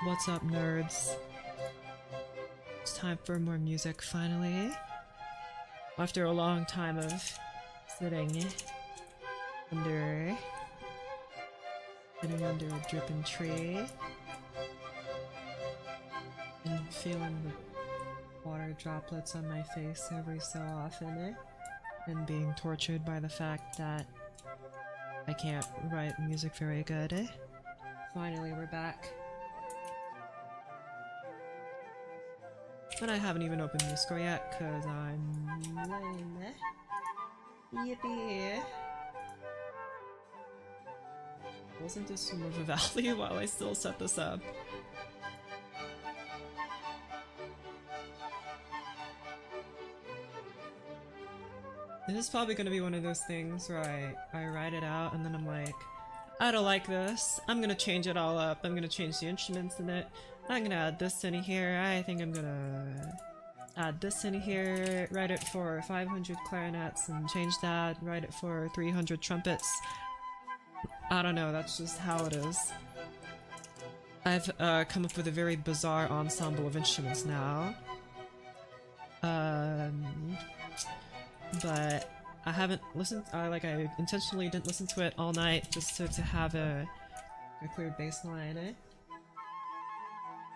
What's up, nerds? It's time for more music, finally. After a long time of sitting under a dripping tree and feeling the water droplets on my face every so often, and being tortured by the fact that I can't write music very good. Finally, we're back. But I haven't even opened MuseScore yet, cause I'm lame. Yippee! Wasn't this some of a value while I still set this up? This is probably gonna be one of those things where I write it out and then I'm like, I don't like this, I'm gonna change it all up, I'm gonna change the instruments in it, I'm gonna add this in here, I think I'm gonna add this in here, write it for 500 clarinets and change that, write it for 300 trumpets. I don't know, that's just how it is. I've come up with a very bizarre ensemble of instruments now. But I haven't listened, I intentionally didn't listen to it all night just to have a clear baseline.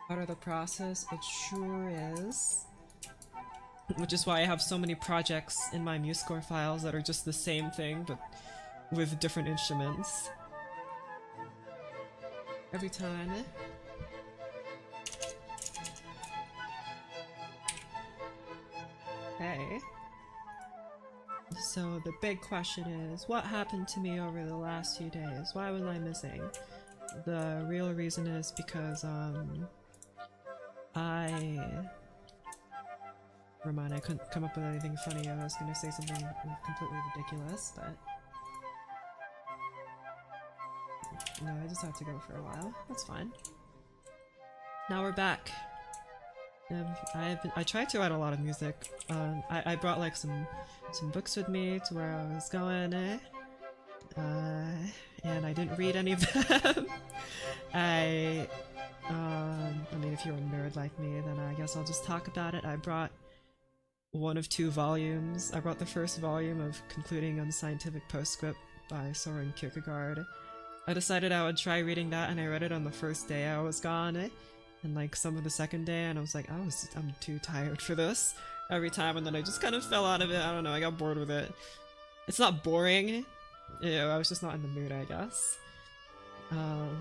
Part of the process, it sure is. Which is why I have so many projects in my MuseScore files that are just the same thing, but with different instruments. Every time. Okay. So the big question is, what happened to me over the last few days? Why was I missing? The real reason is because, never mind, I couldn't come up with anything funny. I was gonna say something completely ridiculous, but... No, I just had to go for a while. That's fine. Now we're back. I tried to write a lot of music. I brought like some books with me to where I was going, and I didn't read any of them. I mean, if you're a nerd like me, then I guess I'll just talk about it. I brought one of two volumes. I brought the first volume of Concluding Unscientific Postscript by Soren Kierkegaard. I decided I would try reading that, and I read it on the first day I was gone, and like some of the second day, and I was like, I'm too tired for this every time, and then I just kind of fell out of it. I don't know, I got bored with it. It's not boring, you know, I was just not in the mood, I guess. And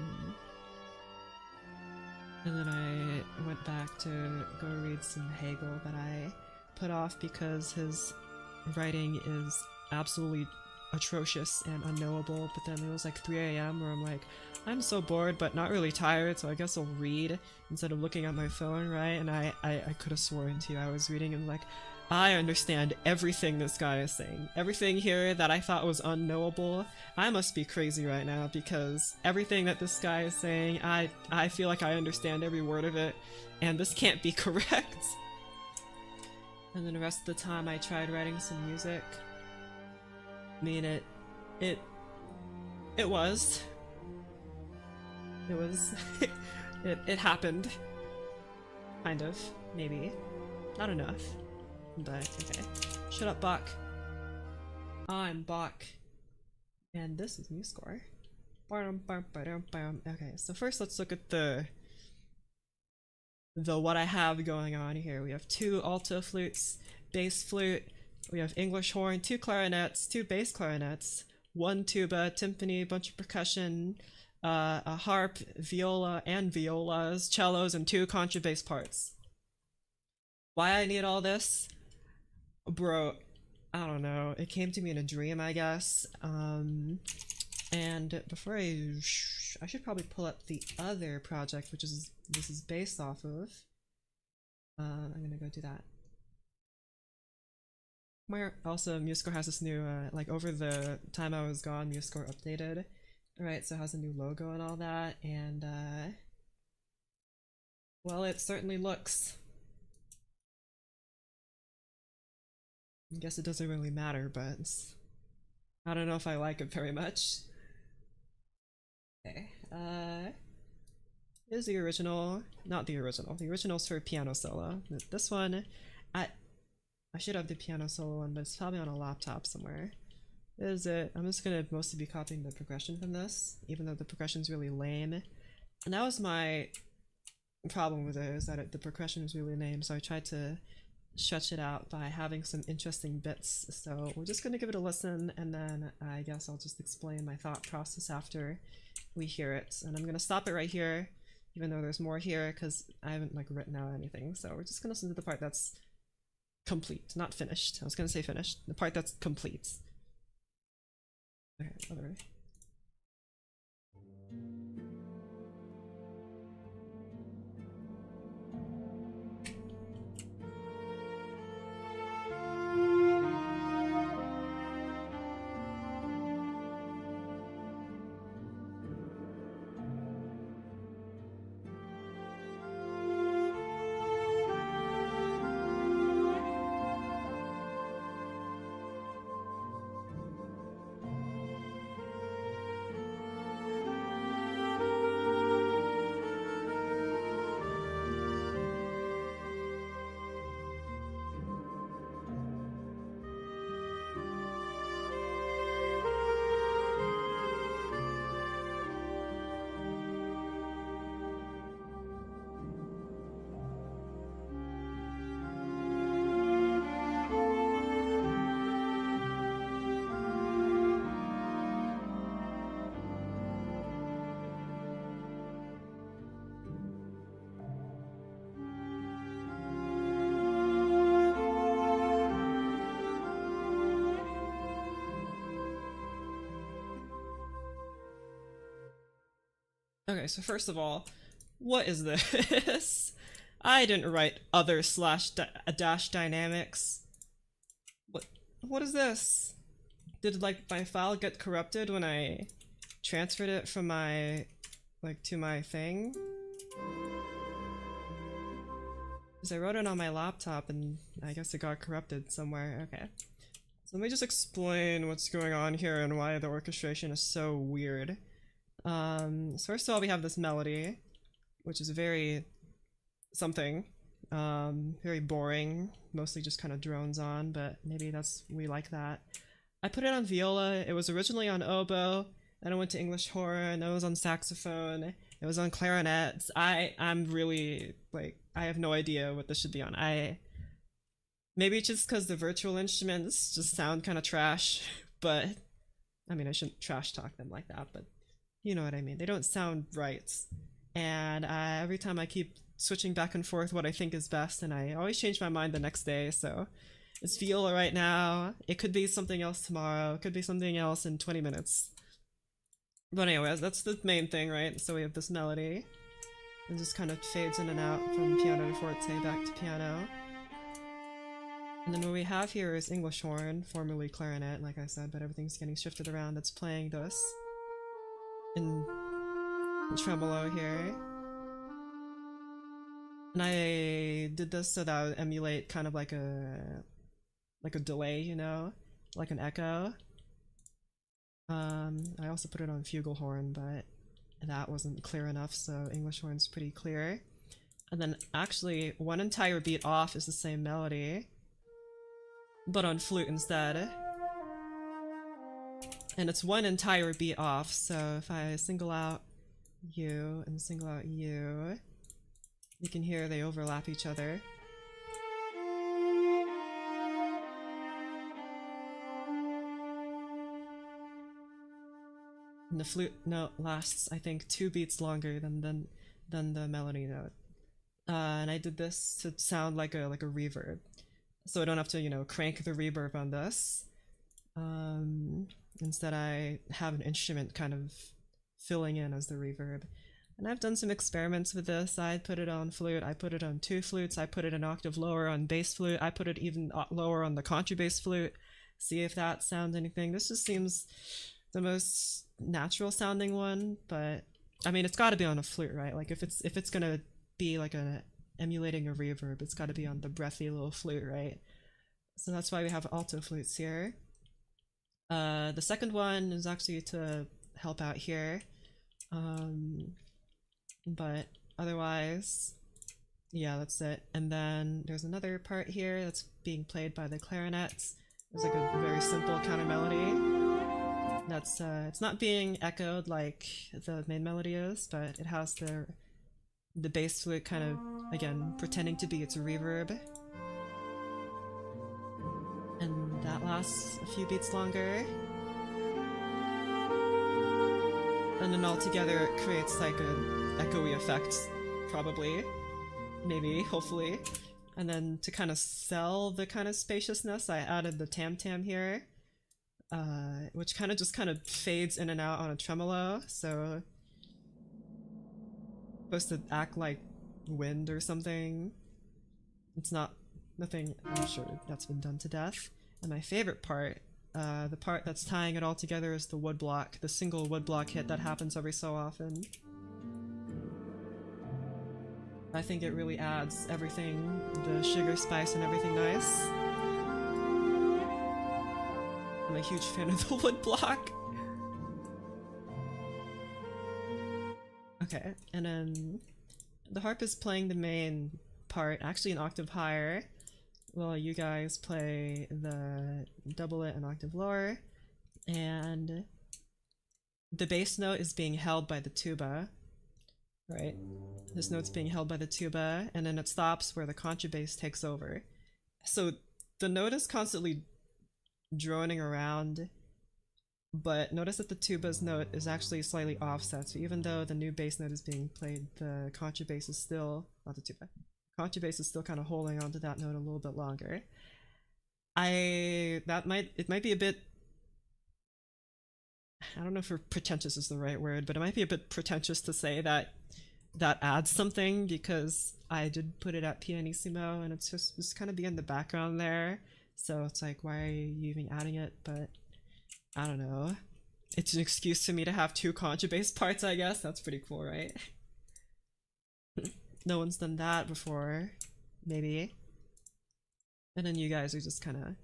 then I went back to go read some Hegel that I put off because his writing is absolutely atrocious and unknowable, but then it was like 3 AM where I'm like, I'm so bored but not really tired, so I guess I'll read instead of looking at my phone, right? And I could have sworn to you I was reading and like, I understand everything this guy is saying. Everything here that I thought was unknowable, I must be crazy right now because everything that this guy is saying, I feel like I understand every word of it, and this can't be correct. And then the rest of the time I tried writing some music. I mean, it was, it happened. Kind of, maybe. Not enough. But, okay. Shut up, Bach. I'm Bach. And this is MuseScore. Okay, so first let's look at the what I have going on here. We have 2 alto flutes, bass flute, we have English horn, 2 clarinets, 2 bass clarinets, 1 tuba, timpani, bunch of percussion, a harp, viola and violas, cellos, and 2 contrabass parts. Why I need all this? Bro, I don't know, it came to me in a dream, I guess. And before I should probably pull up the other project, which is this is based off of. I'm gonna go do that. Where also MuseScore has this new like over the time I was gone, MuseScore updated. Alright, so it has a new logo and all that, and well, it certainly looks. I guess it doesn't really matter, but I don't know if I like it very much. Okay, here's the original, not the original. The original's for piano solo. This one, I should have the piano solo one, but it's probably on a laptop somewhere. Is it? I'm just gonna mostly be copying the progression from this, even though the progression's really lame. And that was my problem with it, is that the progression is really lame, so I tried to stretch it out by having some interesting bits. So we're just gonna give it a listen, and then I guess I'll just explain my thought process after we hear it. And I'm gonna stop it right here, even though there's more here, because I haven't like written out anything. So we're just gonna listen to the part that's complete, not finished. I was gonna say finished. The part that's complete. Okay, other way. Okay, so first of all, what is this? I didn't write other slash dash dynamics. What is this? Did like my file get corrupted when I transferred it from my like to my thing? Because I wrote it on my laptop and I guess it got corrupted somewhere. Okay. So let me just explain what's going on here and why the orchestration is so weird. So first of all, we have this melody, which is very something, very boring, mostly just kind of drones on, but maybe we like that. I put it on viola. It was originally on oboe, then I went to English horn, then it was on saxophone, it was on clarinet. I'm really, like, I have no idea what this should be on. Maybe it's just because the virtual instruments just sound kind of trash, but, I mean, I shouldn't trash talk them like that, but you know what I mean. They don't sound right. And every time I keep switching back and forth what I think is best, and I always change my mind the next day, so it's viola right now. It could be something else tomorrow. It could be something else in 20 minutes. But anyways, that's the main thing, right? So we have this melody. It just kind of fades in and out from piano to forte back to piano. And then what we have here is English horn, formerly clarinet, like I said, but everything's getting shifted around. That's playing this in tremolo here. And I did this so that I would emulate kind of like a delay, you know, like an echo. I also put it on flugelhorn, but that wasn't clear enough, so English horn's pretty clear. And then actually one entire beat off is the same melody, but on flute instead. And it's one entire beat off, so if I single out you and single out you, you can hear they overlap each other. And the flute note lasts, I think, 2 beats longer than the melody note. And I did this to sound like a reverb. so I don't have to, you know, crank the reverb on this. Instead I have an instrument kind of filling in as the reverb. And I've done some experiments with this. I put it on flute, I put it on two flutes, I put it an octave lower on bass flute, I put it even lower on the contrabass flute, see if that sounds anything. This just seems the most natural sounding one, but I mean it's gotta be on a flute, right? Like if it's gonna be like a emulating a reverb, it's gotta be on the breathy little flute, right? So that's why we have alto flutes here. The second one is actually to help out here. But otherwise, yeah, that's it. And then there's another part here that's being played by the clarinets. There's like a very simple counter melody. That's it's not being echoed like the main melody is, but it has the bass flute kind of again pretending to be its reverb. And that lasts a few beats longer. And then all together it creates like an echoey effect, probably, maybe, hopefully. And then to kind of sell the kind of spaciousness, I added the tam-tam here, which kind of fades in and out on a tremolo, so supposed to act like wind or something. It's not nothing, I'm sure that's been done to death. And my favorite part, the part that's tying it all together, is the woodblock, the single woodblock hit that happens every so often. I think it really adds everything, the sugar spice and everything nice. I'm a huge fan of the woodblock. Okay, and then the harp is playing the main part, actually an octave higher, while you guys play the double it an octave lower, and the bass note is being held by the tuba, right? This note's being held by the tuba, and then it stops where the contrabass takes over. So the note is constantly droning around, but notice that the tuba's note is actually slightly offset, so even though the new bass note is being played, the contrabass is still, not the tuba, contrabass is still kind of holding onto that note a little bit longer. It might be a bit, I don't know if pretentious is the right word, but it might be a bit pretentious to say that that adds something, because I did put it at pianissimo and it's just kind of be in the background there, so it's like, why are you even adding it? But I don't know, it's an excuse for me to have two contrabass parts, I guess. That's pretty cool, right? No one's done that before, maybe. And then you guys are just kind of,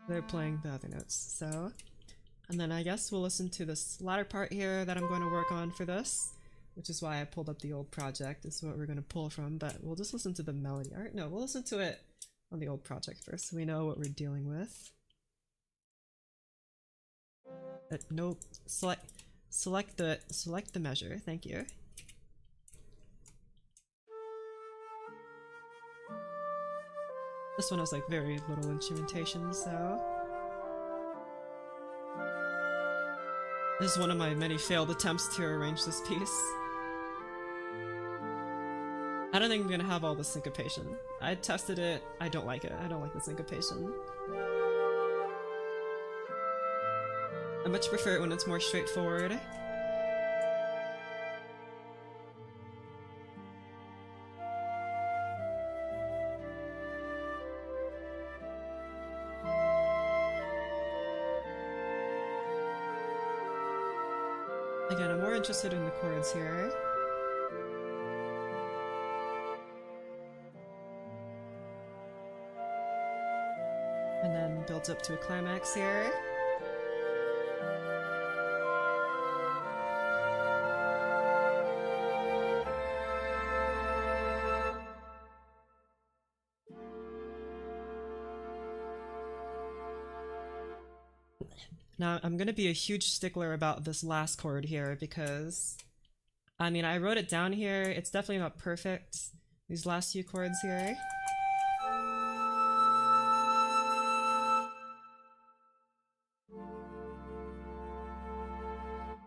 they're playing the other notes, so. And then I guess we'll listen to this latter part here that I'm going to work on for this, which is why I pulled up the old project. This is what we're going to pull from, but we'll just listen to the melody. Alright, no, we'll listen to it on the old project first, so we know what we're dealing with. No, select the measure, thank you. This one has like very little instrumentation, so this is one of my many failed attempts to arrange this piece. I don't think I'm gonna have all the syncopation. I tested it, I don't like it. I don't like the syncopation. I much prefer it when it's more straightforward. Again, I'm more interested in the chords here. And then builds up to a climax here. Now, I'm gonna be a huge stickler about this last chord here, because, I mean, I wrote it down here, it's definitely not perfect, these last few chords here.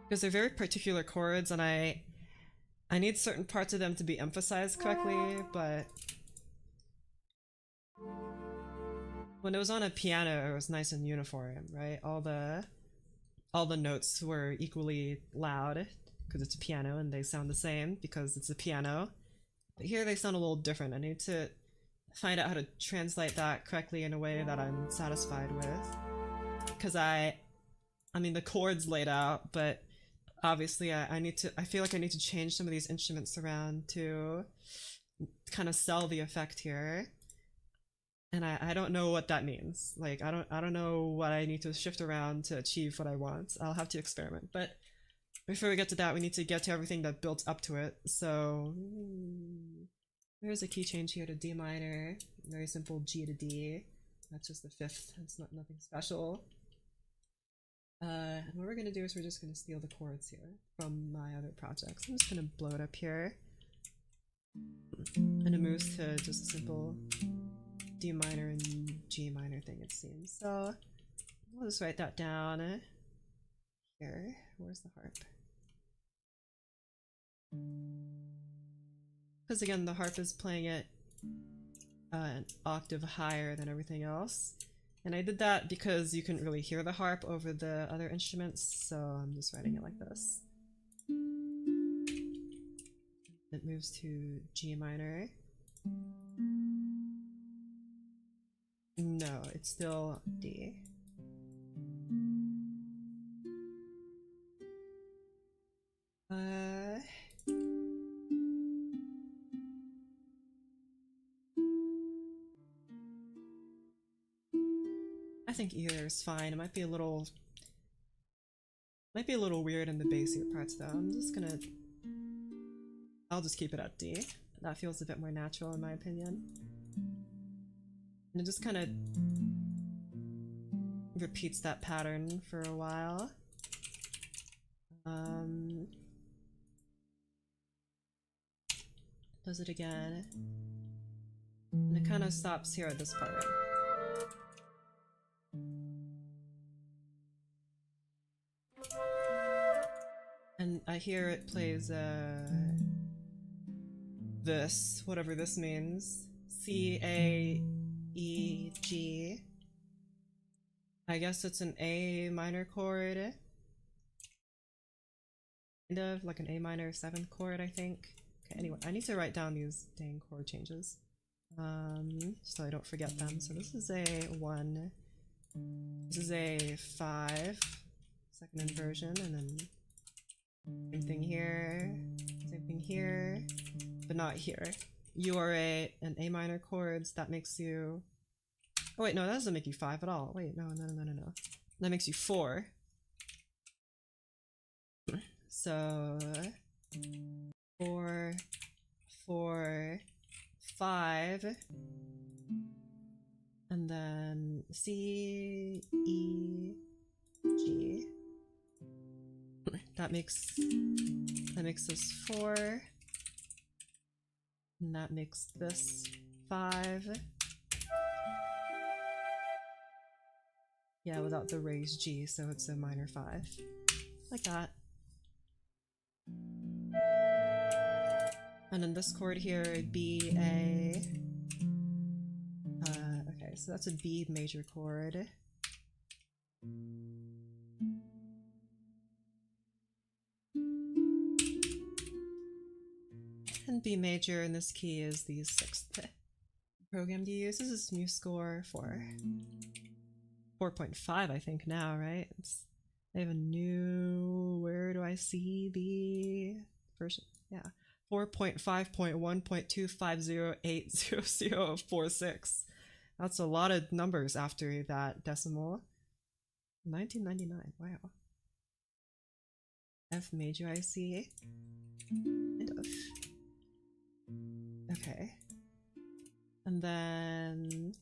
Because they're very particular chords, and I need certain parts of them to be emphasized correctly, but When it was on a piano, it was nice and uniform, right? All the notes were equally loud because it's a piano and they sound the same because it's a piano. But here they sound a little different. I need to find out how to translate that correctly in a way that I'm satisfied with. Because I mean, the chords laid out, but obviously I feel like I need to change some of these instruments around to kind of sell the effect here. And I don't know what that means. Like, I don't know what I need to shift around to achieve what I want. I'll have to experiment. But before we get to that, we need to get to everything that built up to it. So there's a key change here to D minor. Very simple G to D. That's just the fifth. It's not nothing special. And what we're gonna do is we're just gonna steal the chords here from my other projects. I'm just gonna blow it up here. And it moves to just a simple D minor and G minor thing, it seems. So I'll just write that down here. Where's the harp? Because again, the harp is playing it an octave higher than everything else. And I did that because you couldn't really hear the harp over the other instruments, so I'm just writing it like this. It moves to G minor. No, it's still D. I think either is fine. It might be a little weird in the bassier parts though. I'll just keep it at D. That feels a bit more natural in my opinion. And it just kind of repeats that pattern for a while. Does it again. And it kind of stops here at this part. And I hear it plays this, whatever this means. C, A, E, G. I guess it's an A minor chord. Kind of like an A minor 7th chord, I think. Okay, anyway, I need to write down these dang chord changes. So I don't forget them. So this is a 1. This is a 5. Second inversion, and then same thing here. Same thing here. But not here. You are an A minor chords, that makes you... Oh wait, no, that doesn't make you 5 at all. Wait, no. That makes you 4. So... 4, 4, 5, and then C, E, G. That makes this 4, and that makes this 5. Yeah, without the raised G, so it's a minor 5. Like that. And then this chord here, B, A. Okay, so that's a B major chord. And B major in this key is the 6th. Program do you use? This is MuseScore 4. 4.5 I think now, right? They have a new... Where do I see the version? Yeah. 4.5.1.250800046. That's a lot of numbers after that decimal. 1999, wow. F major I see. Kind of. Okay. And then...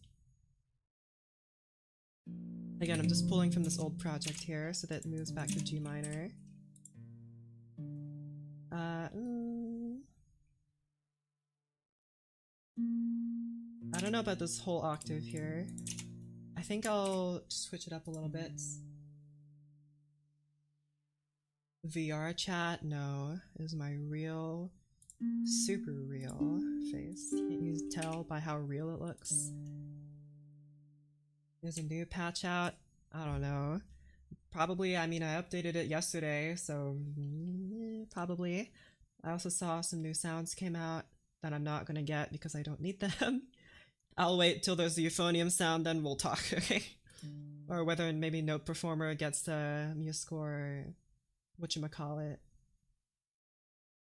Again, I'm just pulling from this old project here so that it moves back to G minor. I don't know about this whole octave here. I think I'll switch it up a little bit. VR chat? No. This is my real, super real face. Can't you tell by how real it looks? There's a new patch out. I don't know. Probably, I mean, I updated it yesterday, so probably. I also saw some new sounds came out that I'm not gonna get because I don't need them. I'll wait till there's the euphonium sound, then we'll talk, okay? Or whether maybe Note Performer gets the MuseScore, whatchamacallit,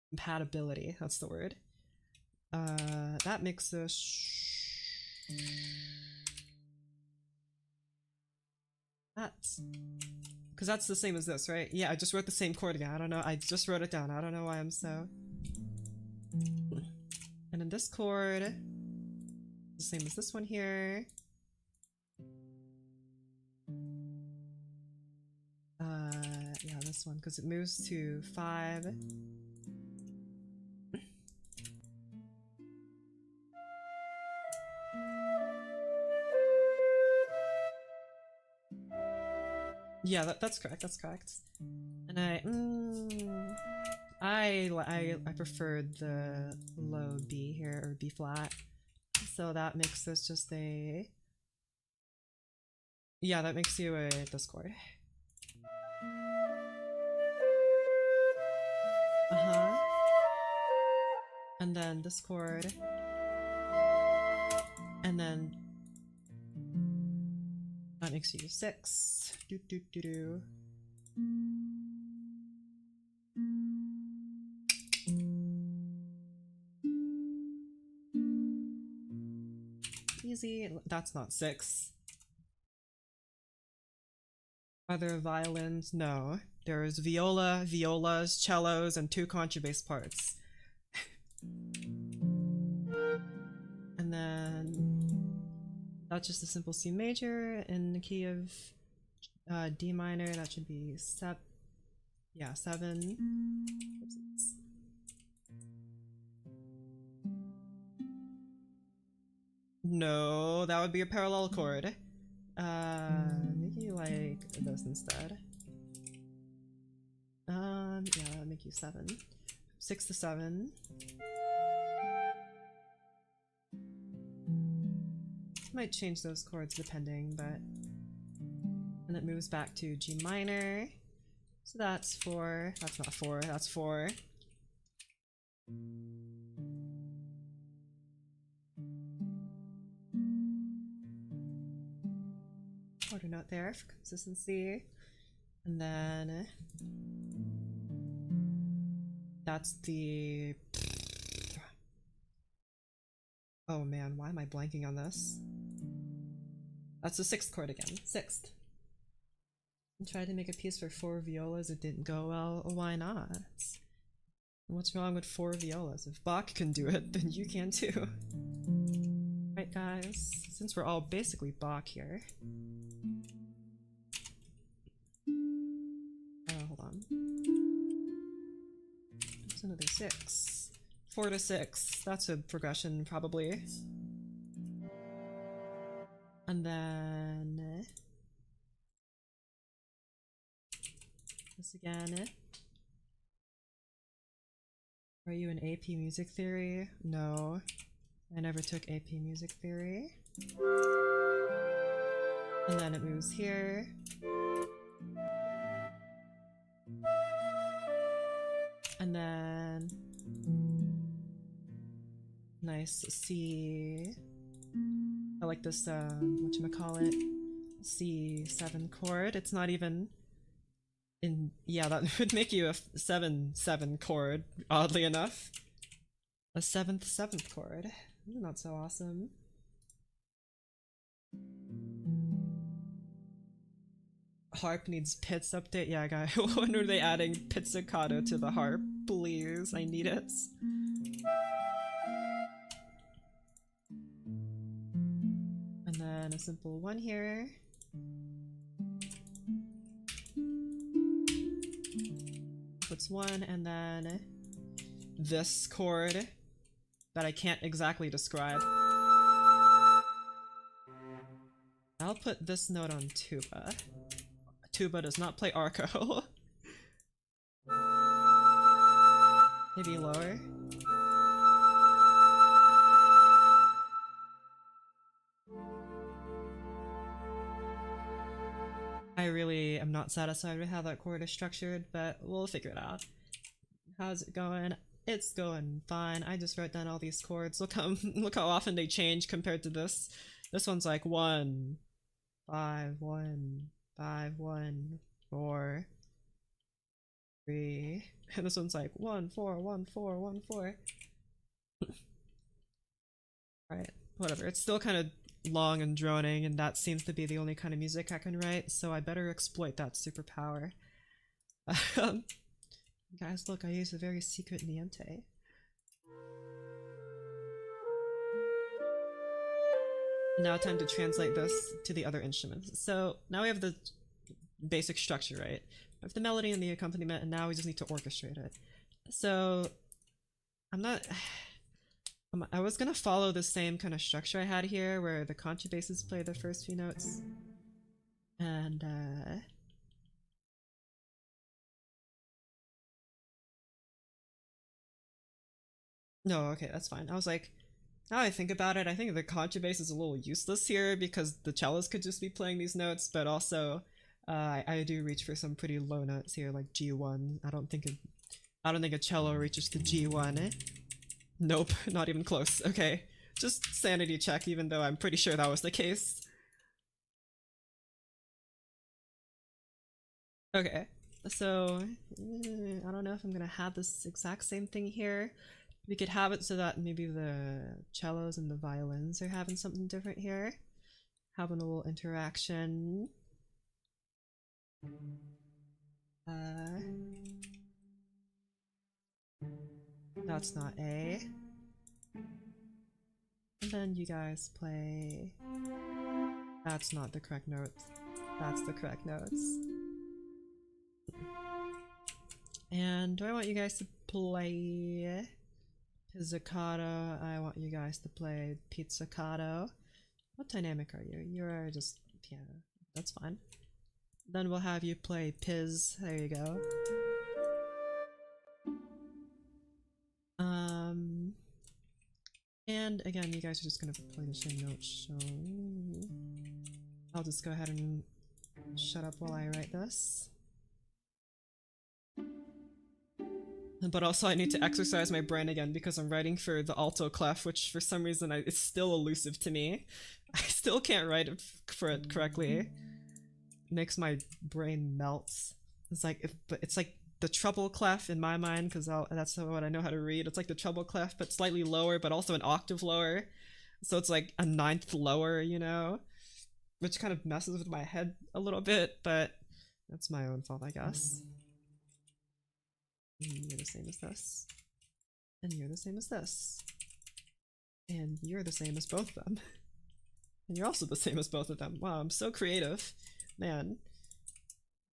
compatibility, that's the word. That makes us... That's... Because that's the same as this, right? Yeah, I just wrote the same chord again. I don't know. I just wrote it down. I don't know why I'm so... And then this chord, the same as this one here. Yeah, this one, because it moves to 5. Yeah, that's correct. That's correct. And I preferred the low B here, or B flat. So that makes this just a... Yeah, that makes you a this chord. And then this chord. And then that makes you 6. Do do do do. Easy. That's not 6. Are there violins? No. There's viola, violas, cellos, and 2 contrabass parts. And then that's just a simple C major in the key of D minor. That should be 7. No, that would be a parallel chord. Maybe like this instead. Yeah, that'll make you 7. 6 to 7. Might change those chords depending, but... And it moves back to G minor. So that's 4. That's not 4, that's 4. Quarter note there for consistency. And then... That's the... Oh man, why am I blanking on this? That's the 6th chord again. 6th. I tried to make a piece for 4 violas, it didn't go well. Why not? What's wrong with 4 violas? If Bach can do it, then you can too. Right guys, since we're all basically Bach here. Oh, hold on. There's another 6. 4 to 6, that's a progression probably. And then... this again. Are you in AP Music Theory? No, I never took AP Music Theory. And then it moves here. And then... nice C... I like this, whatchamacallit, C7 chord. It's not even in... yeah, that would make you a 7-7 chord, oddly enough. A 7th chord. Not so awesome. Harp needs pizz update. Yeah, guy. When are they adding pizzicato to the harp? Please, I need it. And then a simple 1 here. Puts 1, and then this chord that I can't exactly describe. I'll put this note on tuba. Tuba does not play arco. Maybe lower. I really am not satisfied with how that chord is structured, but we'll figure it out. How's it going? It's going fine. I just wrote down all these chords. Look how often they change compared to this. This one's like 1, 5, 1, 5, 1, 4, 3. And this one's like 1, 4, 1, 4, 1, 4. Alright, whatever. It's still kind of long and droning, and that seems to be the only kind of music I can write, so I better exploit that superpower. Guys, look, I use a very secret niente. Now time to translate this to the other instruments. So now we have the basic structure, right? We have the melody and the accompaniment, and now we just need to orchestrate it. So I'm not... I was gonna follow the same kind of structure I had here, where the contrabasses play the first few notes. And, no, okay, that's fine. I was like, now I think about it, I think the contrabass is a little useless here because the cellos could just be playing these notes, but also I do reach for some pretty low notes here, like G1. I don't think a cello reaches to G1. Nope, not even close. Okay, just sanity check, even though I'm pretty sure that was the case. Okay, so I don't know if I'm gonna have this exact same thing here. We could have it so that maybe the cellos and the violins are having something different here. Having a little interaction. That's not A. And then you guys play... That's not the correct notes. That's the correct notes. And do I want you guys to play pizzicato? I want you guys to play pizzicato. What dynamic are you? You're just piano. That's fine. Then we'll have you play Piz. There you go. And again, you guys are just gonna play the same notes, so I'll just go ahead and shut up while I write this. But also I need to exercise my brain again because I'm writing for the alto clef, which for some reason it's still elusive to me. I still can't write it for it correctly. It makes my brain melt. It's like it's like the treble clef in my mind, because that's what I know how to read. It's like the treble clef, but slightly lower, but also an octave lower. So it's like a ninth lower, you know? Which kind of messes with my head a little bit, but that's my own fault, I guess. And you're the same as this. And you're the same as this. And you're the same as both of them. And you're also the same as both of them. Wow, I'm so creative. Man.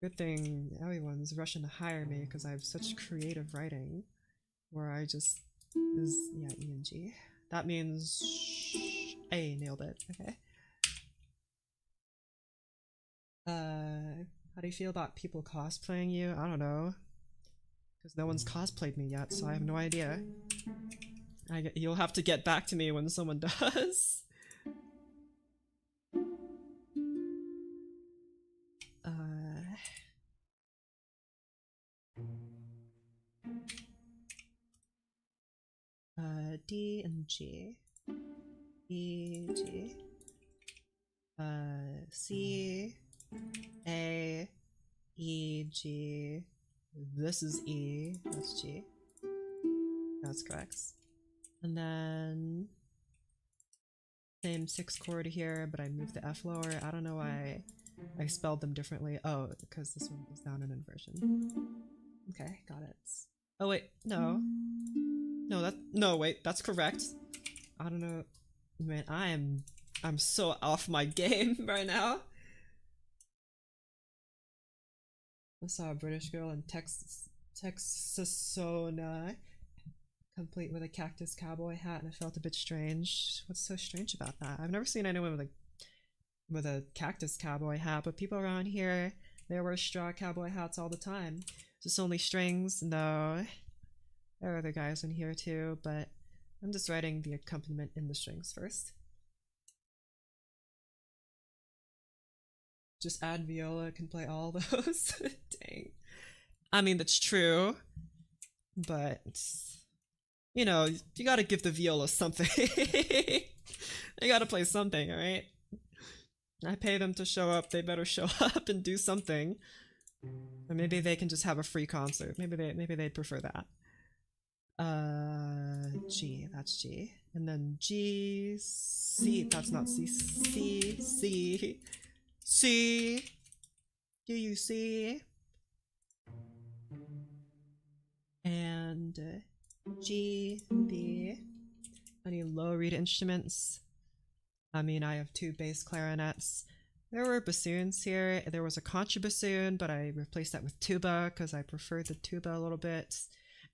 Good thing everyone's rushing to hire me because I have such creative writing. Where I just... yeah, E and G. That means... A, nailed it. Okay. How do you feel about people cosplaying you? I don't know. Because no one's cosplayed me yet, so I have no idea. You'll have to get back to me when someone does. D and G. E, G. C, A, E, G. This is E, that's G. That's correct. And then same 6 chord here, but I moved the F lower. I don't know why I spelled them differently. Oh, because this one is down in inversion. Okay, got it. Oh wait, no. No, wait, that's correct. I don't know. Man, I'm so off my game right now. I saw a British girl in Texasona, complete with a cactus cowboy hat, and it felt a bit strange. What's so strange about that? I've never seen anyone with a cactus cowboy hat, but people around here, they wear straw cowboy hats all the time. Just only strings? No. There are other guys in here too, but I'm just writing the accompaniment in the strings first. just add viola can play all those. Dang. I mean, that's true, but you know, you gotta give the viola something. They gotta play something, alright? I pay them to show up, they better show up and do something. Or maybe they can just have a free concert. Maybe they'd prefer that. G, that's G. And then G, C, that's not C, C, C, C. Do you see? And G, B. Any low reed instruments? I mean, I have 2 bass clarinets. There were bassoons here. There was a contrabassoon, but I replaced that with tuba because I preferred the tuba a little bit.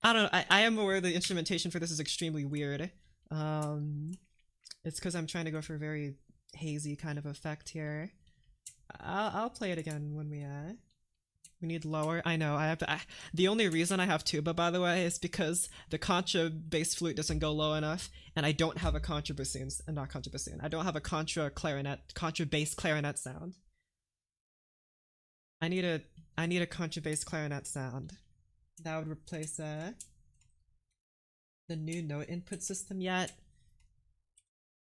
I don't know. I am aware the instrumentation for this is extremely weird. It's because I'm trying to go for a very hazy kind of effect here. I'll play it again when we need lower. I know. The only reason I have tuba, by the way, is because the contra bass flute doesn't go low enough, and I don't have a contrabassoon. Not contrabassoon. I don't have a contra bass clarinet sound. I need a contra bass clarinet sound. That would replace the new note input system yet.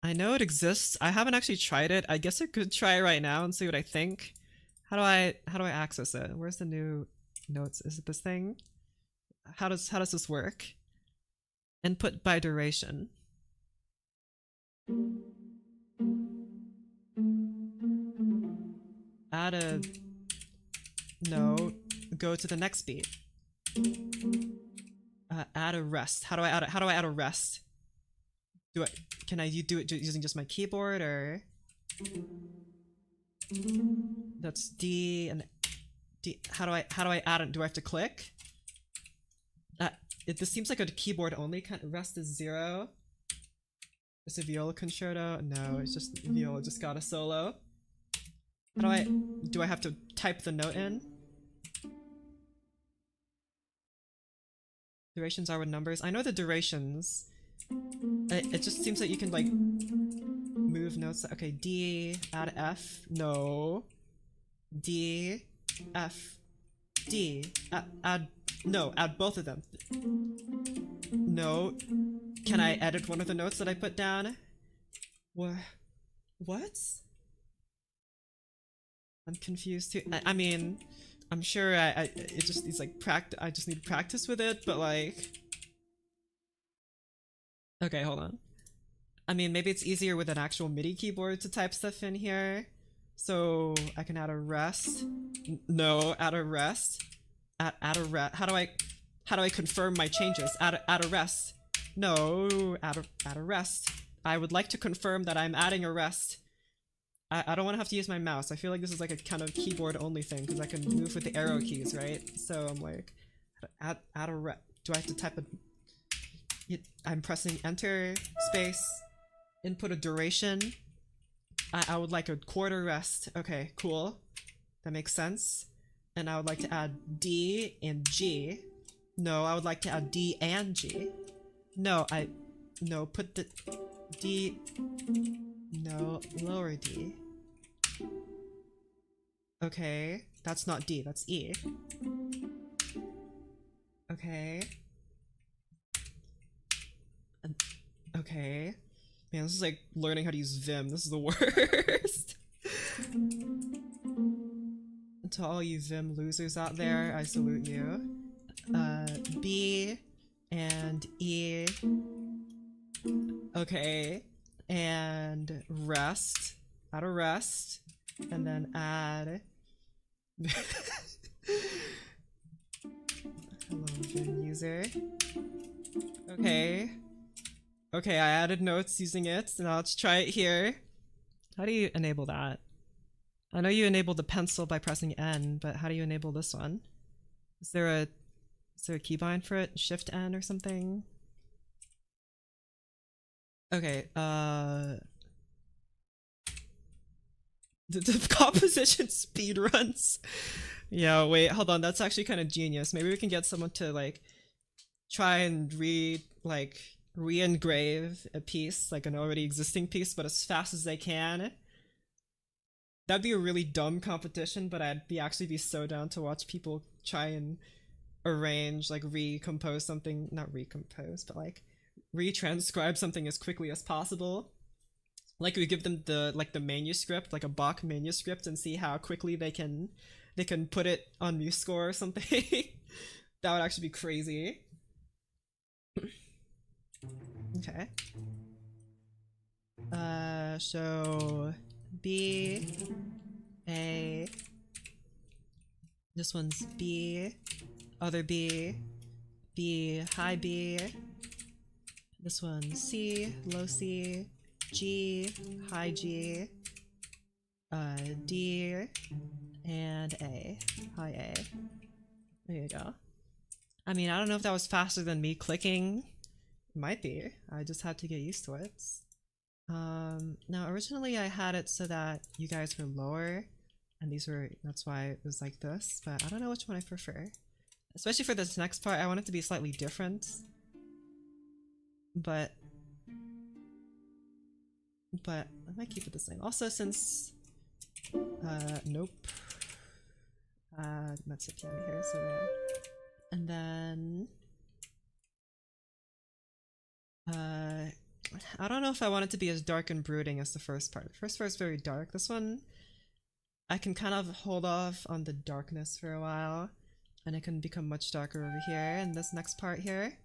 I know it exists. I haven't actually tried it. I guess I could try it right now and see what I think. How do I access it? Where's the new notes? Is it this thing? How does this work? Input by duration. Add a note. Go to the next beat. Add a rest. How do I add a rest? Can I do it using just my keyboard, or that's D and D? How do I add it? Do I have to click? This seems like a keyboard only kind of. Rest is 0. It's a viola concerto. No, it's just viola just got a solo. Do I have to type the note in? Durations are with numbers. I know the durations. It just seems like you can like move notes. Okay, D, add F. No. D, F, D. Add both of them. No. Can I edit one of the notes that I put down? What? I'm confused too. I mean, I'm sure it just needs like practice. I just need practice with it, but like, okay, hold on. I mean, maybe it's easier with an actual MIDI keyboard to type stuff in here. So I can add a rest. No, add a rest. Add a rest. How do I confirm my changes? Add a rest. No, add a rest. I would like to confirm that I'm adding a rest. I don't want to have to use my mouse. I feel like this is like a kind of keyboard only thing because I can move with the arrow keys, right? So I'm like, add a rest. Do I have to type I'm pressing enter, space, input a duration. I would like a quarter rest. Okay, cool. That makes sense. And I would like to add D and G. No, I would like to add D and G. No, put the D. No, lower D. Okay, that's not D, that's E. Okay. Okay. Man, this is like learning how to use Vim. This is the worst. To all you Vim losers out there, I salute you. B and E. Okay. And rest. Add a rest. And then add... Hello, Vim user. Okay. Okay, I added notes using it. Now let's try it here. How do you enable that? I know you enable the pencil by pressing N, but how do you enable this one? Is there a keybind for it? Shift N or something? Okay, the composition speed runs. Yeah, wait, hold on, that's actually kind of genius. Maybe we can get someone to like try and re-engrave a piece, like an already existing piece, but as fast as they can. That'd be a really dumb competition, but I'd be actually be so down to watch people try and arrange, like recompose something, not recompose, but like retranscribe something as quickly as possible. Like we give them the manuscript, like a Bach manuscript, and see how quickly they can put it on MuseScore or something. That would actually be crazy. Okay. So B, A. This one's B, other B, B, high B. This one's C, low C, G, high G, D, and A, high A. There you go. I mean, I don't know if that was faster than me clicking. It might be. I just had to get used to it. Now originally I had it so that you guys were lower, and that's why it was like this, but I don't know which one I prefer. Especially for this next part, I want it to be slightly different. But I might keep it the same. Also, since nope. That's a piano here, so there. And then I don't know if I want it to be as dark and brooding as the first part. The first part is very dark. This one, I can kind of hold off on the darkness for a while, and it can become much darker over here. And this next part here,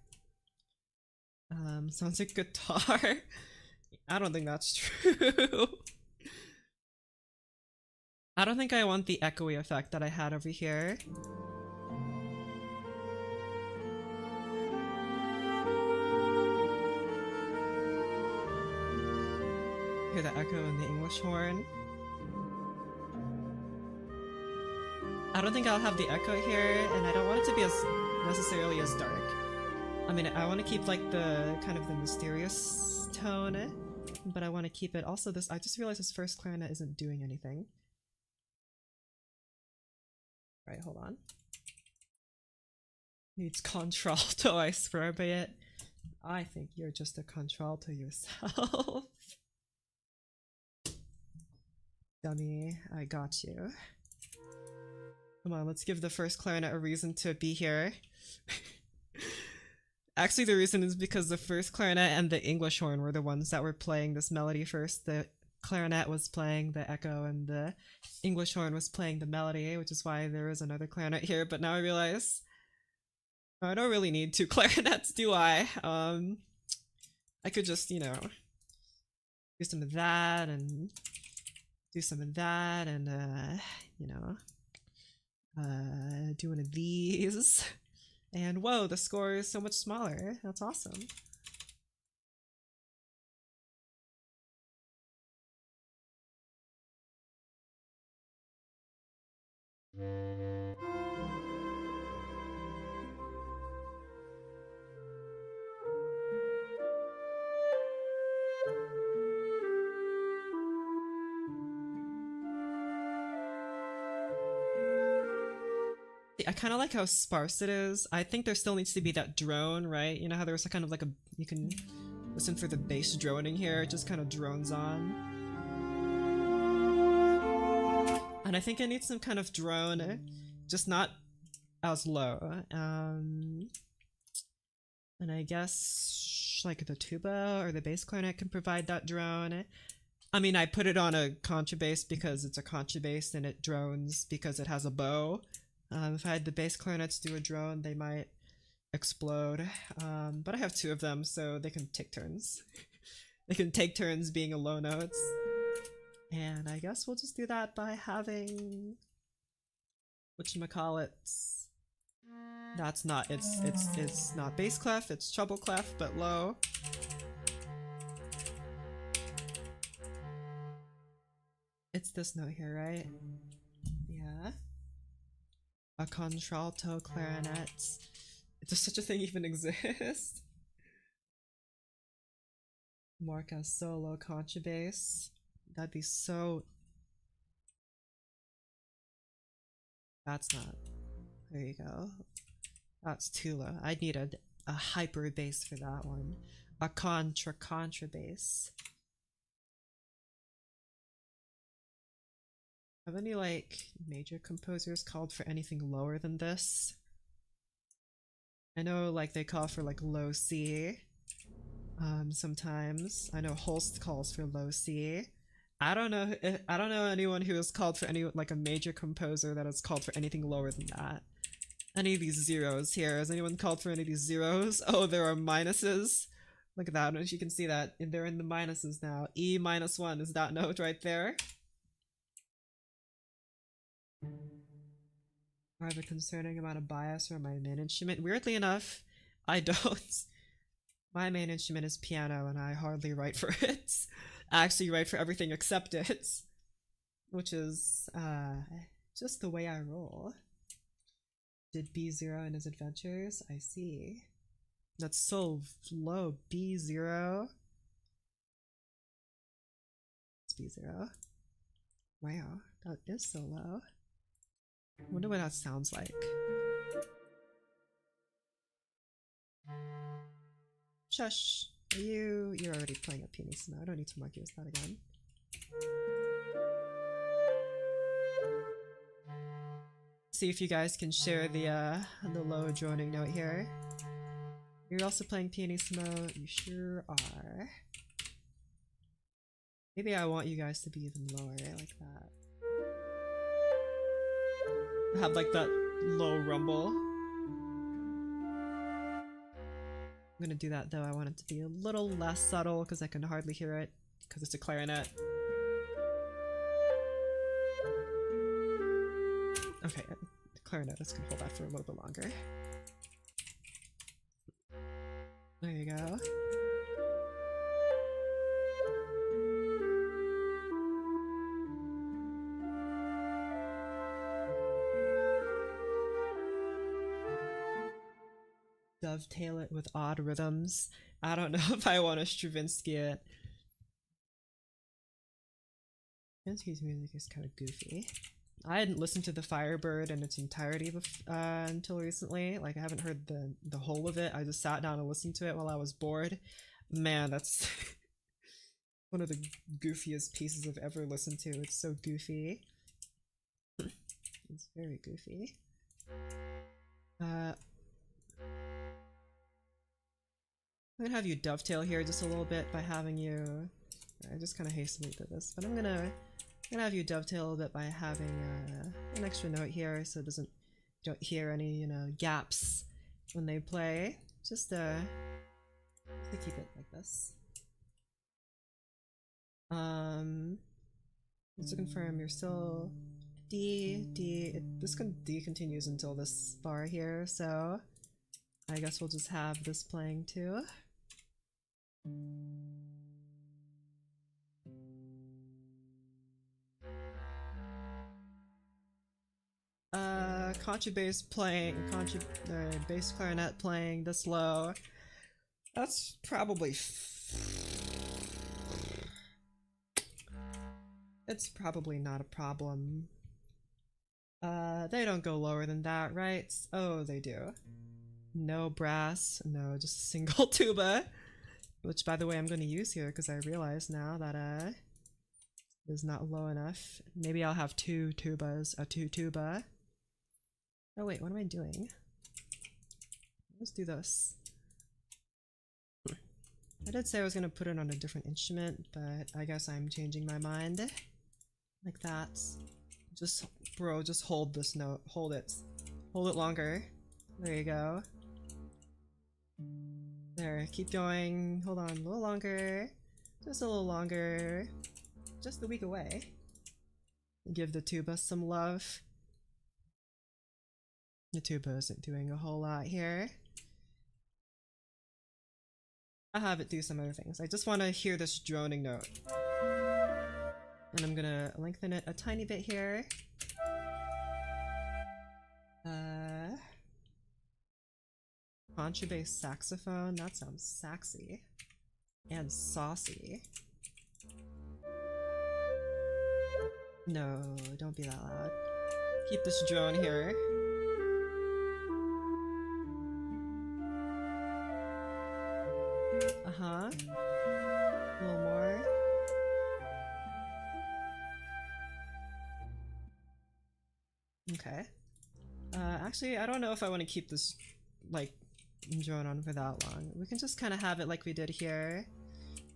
sounds like guitar. I don't think that's true. I don't think I want the echoey effect that I had over here. Hear the echo in the English horn. I don't think I'll have the echo here, and I don't want it to be as necessarily as dark. I mean, I want to keep like the kind of the mysterious tone, but I want to keep it also this. I just realized this first clarinet isn't doing anything. Right, hold on. Needs contralto, I swear by it. I think you're just a contralto yourself. Dummy, I got you. Come on, let's give the first clarinet a reason to be here. Actually, the reason is because the first clarinet and the English horn were the ones that were playing this melody first. The clarinet was playing the echo and the English horn was playing the melody, which is why there is another clarinet here. But now I realize I don't really need two clarinets, do I? I could just, you know, do some of that and do some of that and, you know, do one of these. And whoa, the score is so much smaller. That's awesome. I kind of like how sparse it is. I think there still needs to be that drone, right? You know how there's a kind of like a, you can listen for the bass droning here. It just kind of drones on. And I think I need some kind of drone, just not as low. And I guess like the tuba or the bass clarinet can provide that drone. I mean, I put it on a contrabass because it's a contrabass and it drones because it has a bow. If I had the bass clarinets do a drone, they might explode. But I have two of them, so they can take turns. They can take turns being a low notes. And I guess we'll just do that by having whatchamacallit. That's not, it's not bass clef, it's treble clef, but low. It's this note here, right? Yeah. A contralto clarinet. Does such a thing even exist? Marca solo contrabass. That'd be so... That's not... There you go. That's too low. I'd need a hyper bass for that one. A contrabass. Have any, like, major composers called for anything lower than this? I know, like, they call for, like, low C. Sometimes. I know Holst calls for low C. I don't know anyone who has called for any, like, a major composer that has called for anything lower than that. Any of these zeros here. Has anyone called for any of these zeros? Oh, there are minuses. Look at that. I don't know if you can see that. They're in the minuses now. E -1 is that note right there. I have a concerning amount of bias for my main instrument. Weirdly enough, I don't. My main instrument is piano and I hardly write for it. I actually write for everything except it. Which is just the way I roll. Did B0 in his adventures? I see. That's so low. B0. It's B0. Wow, that is so low. I wonder what that sounds like. Shush. You're already playing a pianissimo. I don't need to mark you as that again. See if you guys can share the low droning note here. You're also playing pianissimo. You sure are. Maybe I want you guys to be even lower, like that. Have like that low rumble. I'm gonna do that though. I want it to be a little less subtle because I can hardly hear it because it's a clarinet. Okay, the clarinet is gonna hold that for a little bit longer. There you go. Dovetail it with odd rhythms. I don't know if I want to Stravinsky it. Stravinsky's music is kind of goofy. I hadn't listened to The Firebird in its entirety until recently. Like, I haven't heard the whole of it. I just sat down and listened to it while I was bored. Man, that's one of the goofiest pieces I've ever listened to. It's so goofy. It's very goofy. I'm gonna have you dovetail here just a little bit by having you... I just kind of hastily did this, but I'm gonna have you dovetail a little bit by having an extra note here so it don't hear any, you know, gaps when they play. Just to keep it like this. Just to confirm, you're still D. This D continues until this bar here, so I guess we'll just have this playing too. Contrabass playing, bass clarinet playing this low. That's probably... It's probably not a problem. They don't go lower than that, right? Oh, they do. No brass, no, just a single tuba. Which, by the way, I'm going to use here because I realize now that it is not low enough. Maybe I'll have two tubas, a two tuba. Oh wait, what am I doing? Let's do this. I did say I was going to put it on a different instrument, but I guess I'm changing my mind. Like that. Just, bro, just hold this note. Hold it. Hold it longer. There you go. There, keep going. Hold on, a little longer. Just a little longer. Just a week away. Give the tuba some love. The tuba isn't doing a whole lot here. I'll have it do some other things. I just want to hear this droning note. And I'm gonna lengthen it a tiny bit here. Contrabass saxophone, that sounds saxy. And saucy. No, don't be that loud. Keep this drone here. Uh-huh. A little more. actually, I don't know if I want to keep this, like, drawn on for that long. We can just kind of have it like we did here.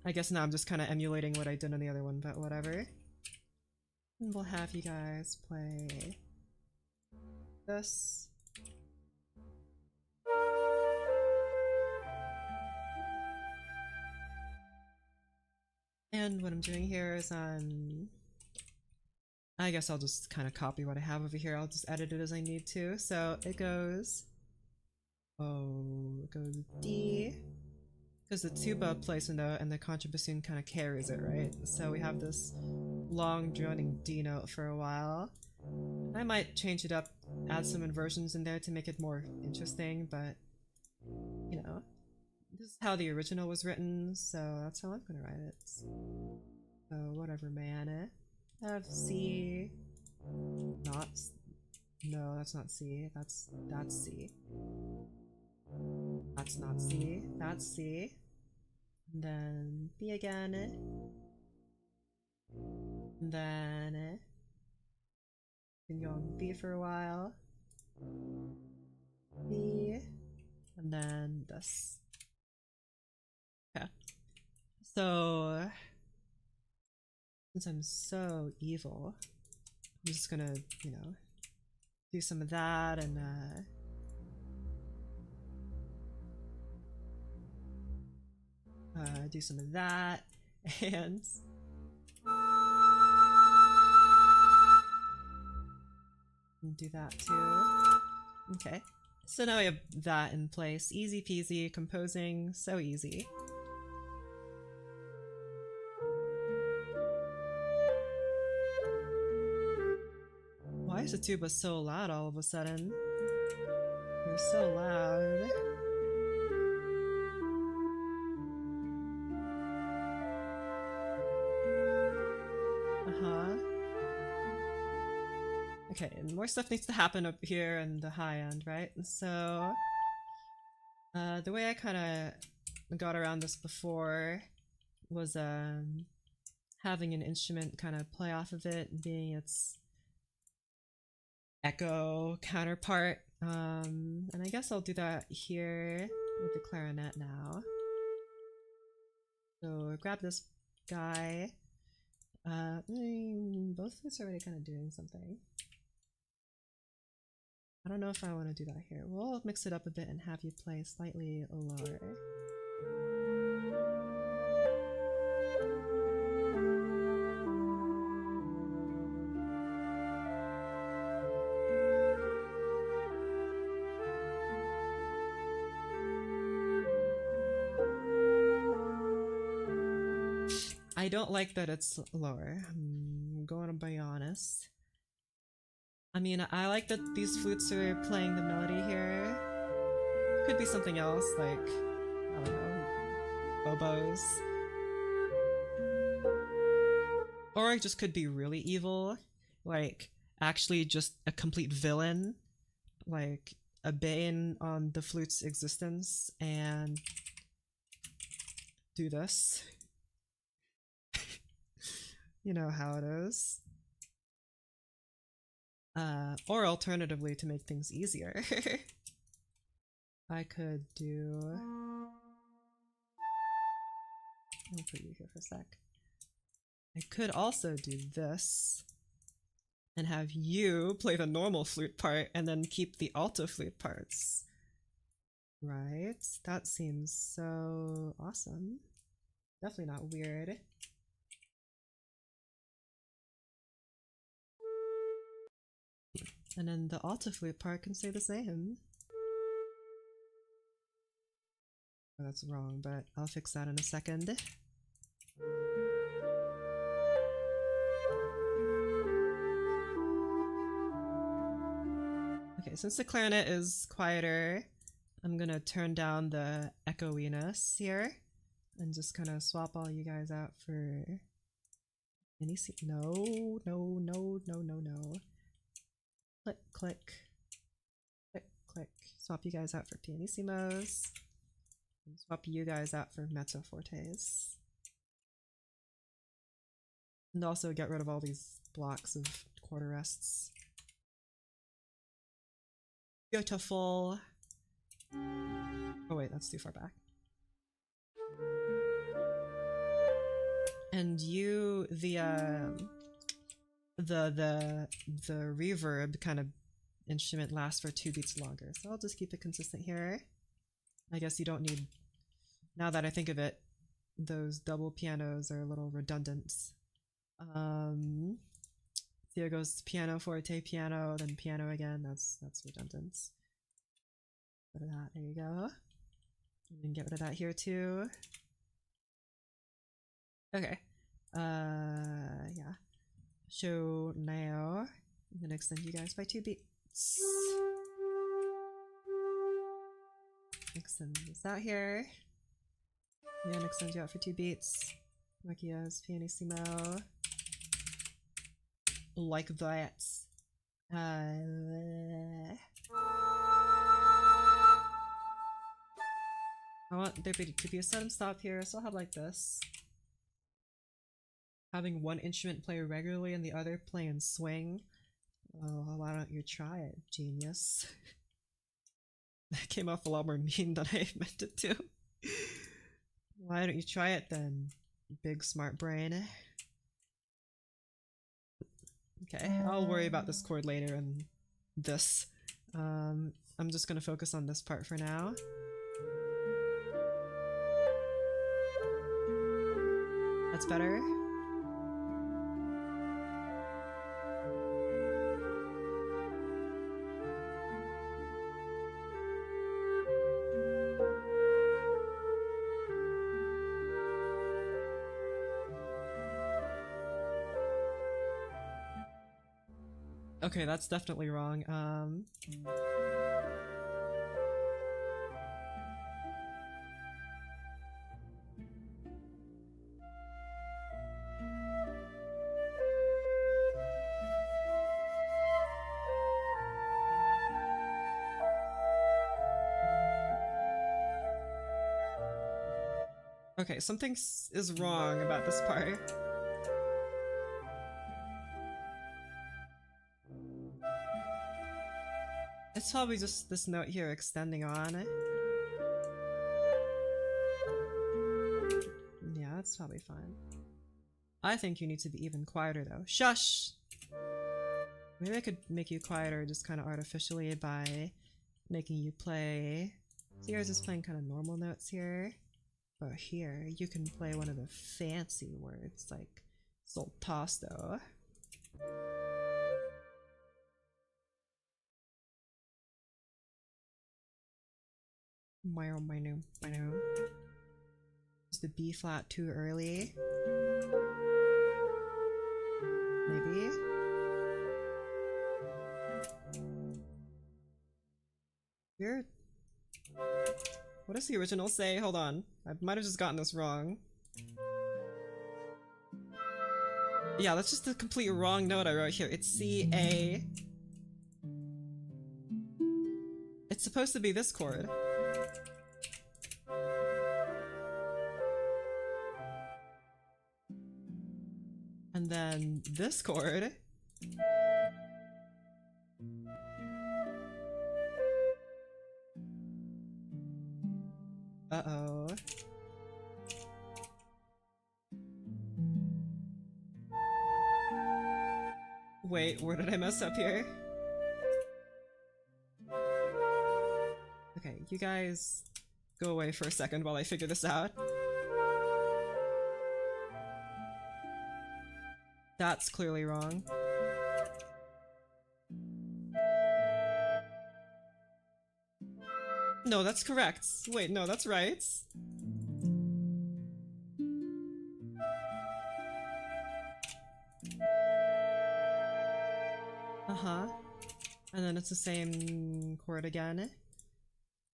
I guess now I'm just kind of emulating what I did on the other one, but whatever. And we'll have you guys play this. And what I'm doing here is I guess I'll just kind of copy what I have over here. I'll just edit it as I need to. So it goes D, because the tuba plays a note and the contrabassoon kind of carries it, right? So we have this long droning D note for a while. I might change it up, add some inversions in there to make it more interesting, but you know, this is how the original was written, so that's how I'm gonna write it. So whatever, man. F C, not no, that's not C. That's C. That's not C. That's C. And then B again. And then can go on B for a while. B. And then this. Okay. So since I'm so evil, I'm just gonna, you know, do some of that and do some of that and do that too. Okay, so now we have that in place. Easy peasy, composing, so easy. Why is the tuba so loud all of a sudden? You're so loud. Okay, and more stuff needs to happen up here in the high end, right? So, the way I kind of got around this before was having an instrument kind of play off of it, being its echo counterpart. And I guess I'll do that here with the clarinet now. So grab this guy. Both of us are already kind of doing something. I don't know if I want to do that here. We'll mix it up a bit and have you play slightly lower. I don't like that it's lower. I'm going to be honest. I mean, I like that these flutes are playing the melody here. Could be something else, like, I don't know, oboes. Or it just could be really evil, like, actually just a complete villain, like a bane on the flute's existence, and do this. You know how it is. Or alternatively, to make things easier, I could do... I'll put you here for a sec. I could also do this, and have you play the normal flute part, and then keep the alto flute parts. Right? That seems so awesome. Definitely not weird. And then the alto flute part can say the same. Oh, that's wrong, but I'll fix that in a second. Okay, since the clarinet is quieter, I'm gonna turn down the echoiness here and just kind of swap all you guys out for any no. Click, click, click, click. Swap you guys out for pianissimos. And swap you guys out for mezzo fortes. And also get rid of all these blocks of quarter rests. Beautiful. Oh wait, that's too far back. And you, the reverb kind of instrument lasts for 2 beats longer, so I'll just keep it consistent here. I guess you don't need, now that I think of it, those double pianos are a little redundant. Here goes piano, forte, piano, then piano again. That's redundant. Get rid of that. There you go. And then get rid of that here too. Okay. Yeah. So now I'm gonna extend you guys by 2 beats. Extend this out here. I'm gonna extend you out for 2 beats. Macchia's pianissimo. Like that. I want there to be a sudden stop here, so I'll have like this. Having one instrument play regularly and the other play in swing. Oh, why don't you try it, genius? That came off a lot more mean than I meant it to. Why don't you try it then, big smart brain? Okay, I'll worry about this chord later and this. I'm just gonna focus on this part for now. That's better. Okay, that's definitely wrong. Okay, something is wrong about this part. It's probably just this note here extending on. Yeah, that's probably fine. I think you need to be even quieter though. Shush! Maybe I could make you quieter just kind of artificially by making you play. So yours is playing kind of normal notes here. But here, you can play one of the fancy words like soltasto. Is the B flat too early? Maybe? Weird. What does the original say? Hold on. I might have just gotten this wrong. Yeah, that's just the complete wrong note I wrote here. It's C, A. It's supposed to be this chord. And then this chord. Uh-oh. Wait, where did I mess up here? Okay, you guys go away for a second while I figure this out. That's clearly wrong. No, that's correct. Wait, no, that's right. Uh-huh. And then it's the same chord again,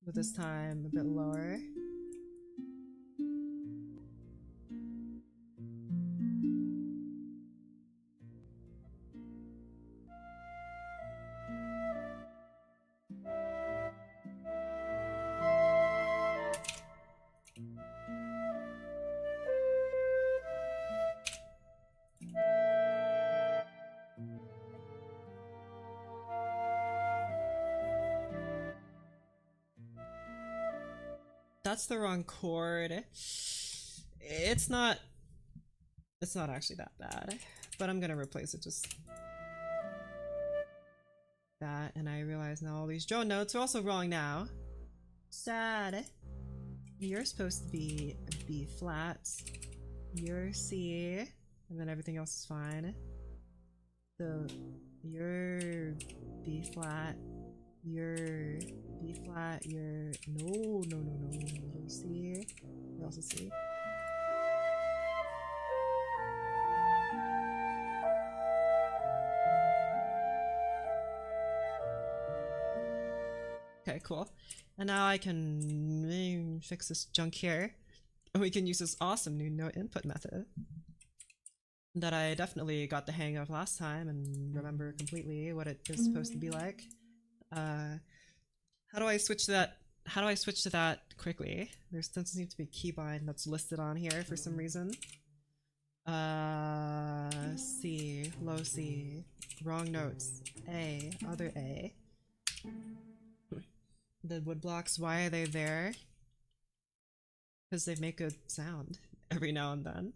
but this time a bit lower. that's the wrong chord. It's not actually that bad, but I'm gonna replace it just that, and I realize now all these drone notes are also wrong now. Sad. You're supposed to be B flat. You're C, and then everything else is fine. So you're B flat. You're B flat. You're no. You're C. You're also C. Okay, cool. And now I can fix this junk here. And we can use this awesome new note input method that I definitely got the hang of last time and remember completely what it is supposed to be like. How do I switch to that? How do I switch to that quickly? There doesn't seem to be a keybind that's listed on here for some reason. C, low C, wrong notes, A, other A. The wood blocks, why are they there? Because they make a sound every now and then.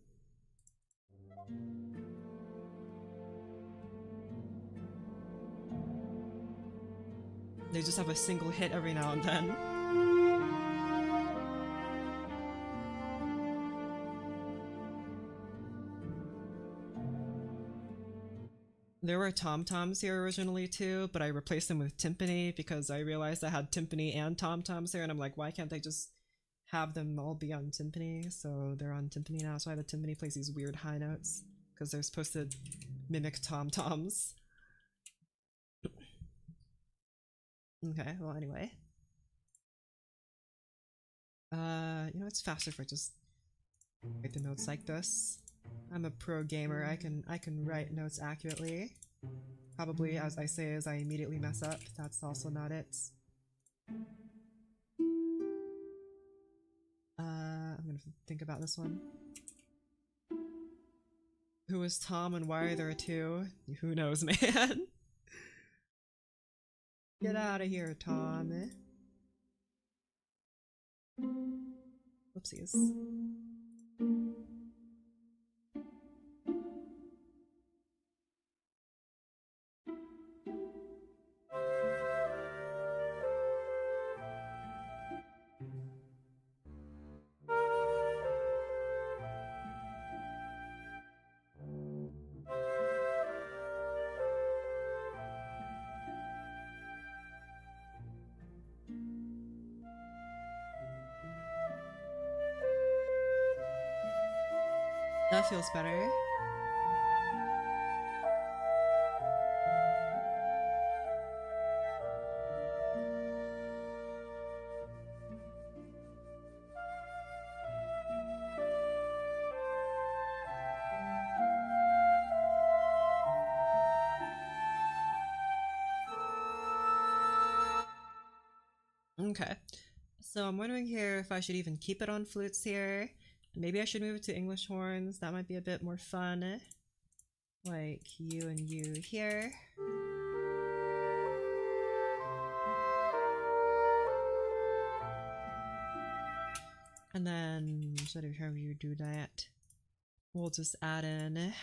They just have a single hit every now and then. There were tom-toms here originally too, but I replaced them with timpani because I realized I had timpani and tom-toms here, and I'm like, why can't they just have them all be on timpani? So they're on timpani now, so why the timpani plays these weird high notes, because they're supposed to mimic tom-toms. Okay, well anyway. You know, it's faster if I just write the notes like this. I'm a pro gamer, I can write notes accurately. Probably, as I say, as I immediately mess up. That's also not it. I'm gonna think about this one. Who is Tom and why are there two? Who knows, man? Get out of here, Tom. Whoopsies. That feels better. Okay, so I'm wondering here if I should even keep it on flutes here. Maybe I should move it to English horns. That might be a bit more fun. Like you and you here. And then, instead of having you do that, we'll just add in an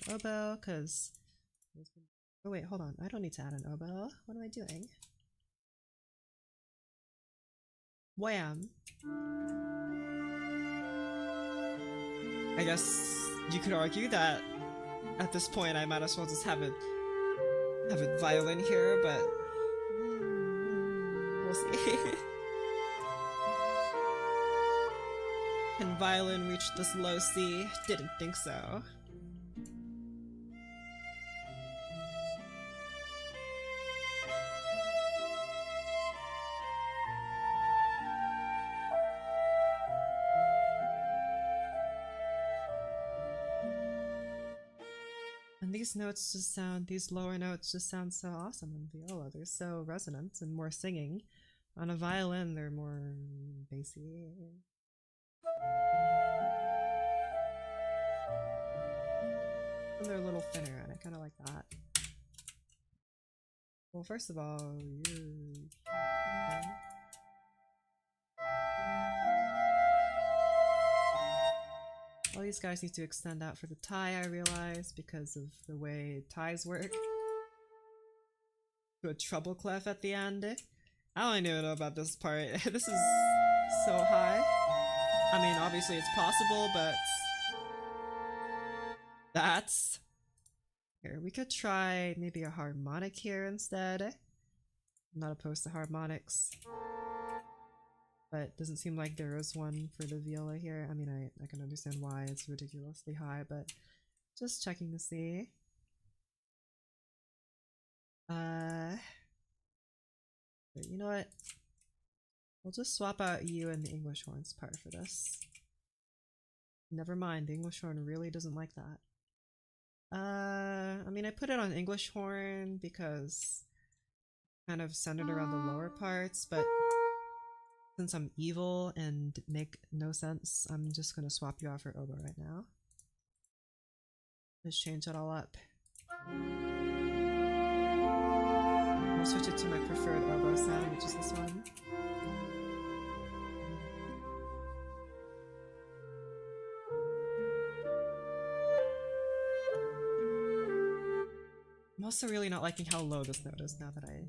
oboe, because... Oh wait, hold on. I don't need to add an oboe. What am I doing? Wham! I guess you could argue that at this point I might as well just have a violin here, but we'll see. Can violin reach this low C? Didn't think so. These notes just sound, these lower notes just sound so awesome on viola. They're so resonant and more singing. On a violin, they're more bassy. And they're a little thinner, and I kind of like that. Well, first of all, you're... these guys need to extend out for the tie, I realize, because of the way ties work. To a treble clef at the end. I don't even know about this part. This is so high. I mean, obviously it's possible, but that's... Here, we could try maybe a harmonic here instead. I'm not opposed to harmonics. But doesn't seem like there is one for the viola here. I mean, I can understand why it's ridiculously high, but just checking to see. You know what? We'll just swap out you and the English horns part for this. Never mind, the English horn really doesn't like that. I mean, I put it on English horn because kind of centered around the lower parts, but since I'm evil and make no sense, I'm just gonna swap you out for oboe right now. Let's change it all up. I'll switch it to my preferred oboe sound, which is this one. I'm also really not liking how low this note is now that I...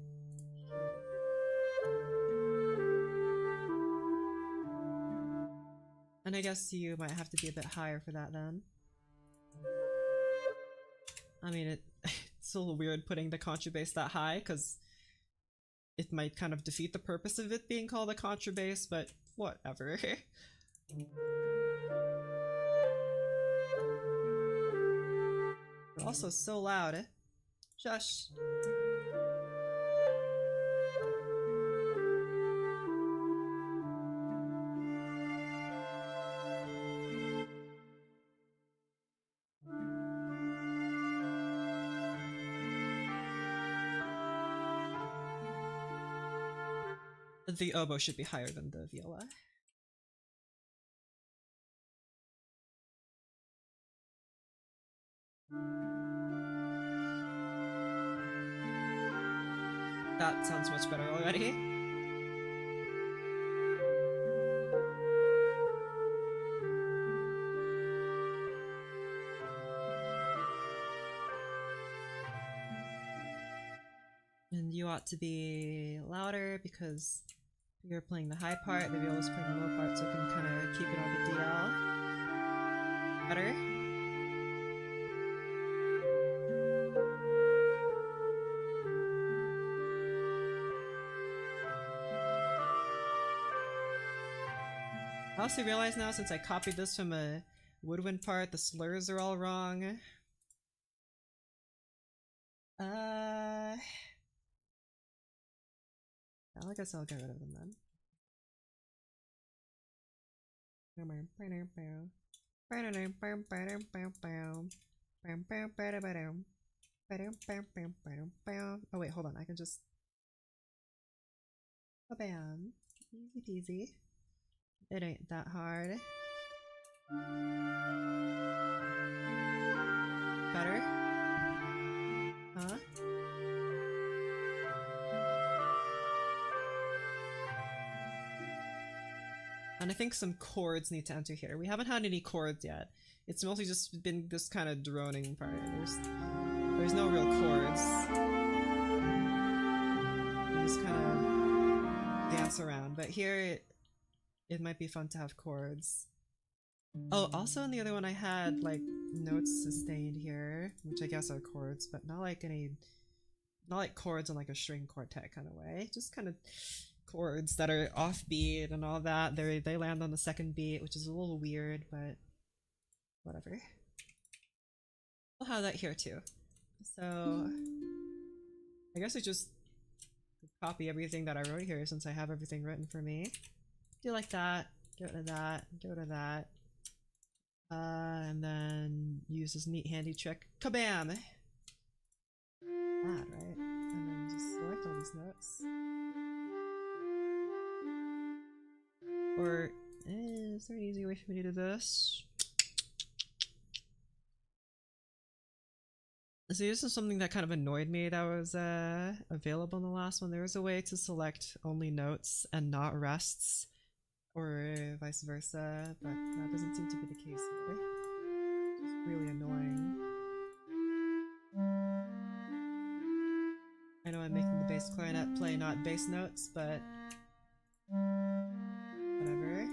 And I guess you might have to be a bit higher for that then. I mean, it's a little weird putting the contrabass that high, because it might kind of defeat the purpose of it being called a contrabass, but whatever. But also so loud. Shush. The oboe should be higher than the viola. That sounds much better already. And you ought to be louder because you're playing the high part, the viola's playing the low part, so you can kind of keep it on the DL. Better. I also realize now, since I copied this from a woodwind part, the slurs are all wrong. I guess I'll get rid of them then. Oh wait, hold on, I can just... Bam. Easy peasy. It ain't that hard. Better? Huh? And I think some chords need to enter here. We haven't had any chords yet. It's mostly just been this kind of droning part. There's no real chords. You just kind of dance around. But here, it might be fun to have chords. Oh, also in the other one I had like notes sustained here, which I guess are chords, but not like chords in like a string quartet kind of way. Just kind of chords that are offbeat and all that. They land on the second beat, which is a little weird, but whatever. We'll have that here too. So I guess I just copy everything that I wrote here since I have everything written for me. Do like that, go to that, go to that. And then use this neat handy trick. Kabam! That, right? And then just select all these notes. Or, is there an easy way for me to do this? See, this is something that kind of annoyed me that was available in the last one. There was a way to select only notes and not rests, or vice versa, but that doesn't seem to be the case here. really annoying. I know I'm making the bass clarinet play not bass notes, but whatever.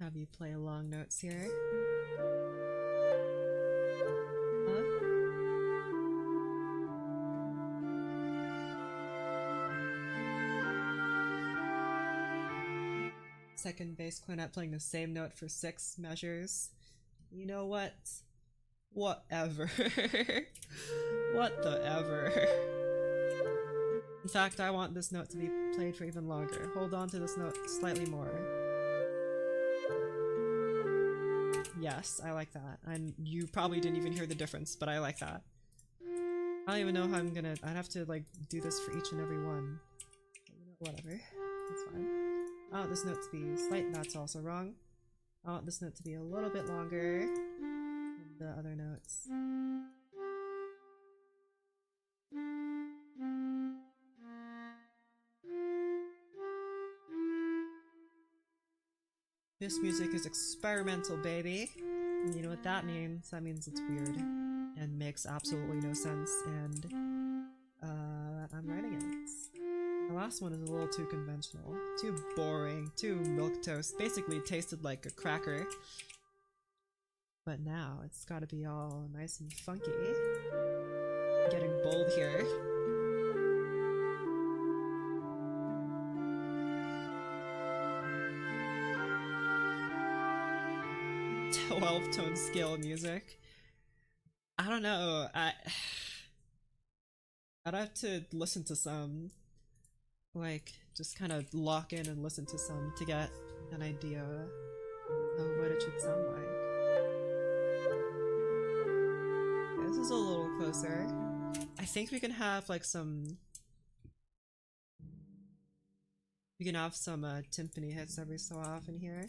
Have you play long notes here? Huh? Second bass clarinet playing the same note for 6 measures. You know what? Whatever. What the ever. In fact, I want this note to be played for even longer. Hold on to this note slightly more. Yes, I like that. And you probably didn't even hear the difference, but I like that. I don't even know how I'm gonna... I'd have to, like, do this for each and every one. Whatever. That's fine. I want this note to be slight. That's also wrong. I want this note to be a little bit longer than the other notes. This music is experimental, baby. And you know what that means? That means it's weird and makes absolutely no sense, and I'm writing it. The last one is a little too conventional, too boring, too milquetoast. Basically tasted like a cracker. But now it's gotta be all nice and funky. Getting bold here. 12-tone scale music. I don't know. I'd have to listen to some. Like, just kind of lock in and listen to some to get an idea of what it should sound like. Okay, this is a little closer. I think we can have like some... We can have some timpani hits every so often here.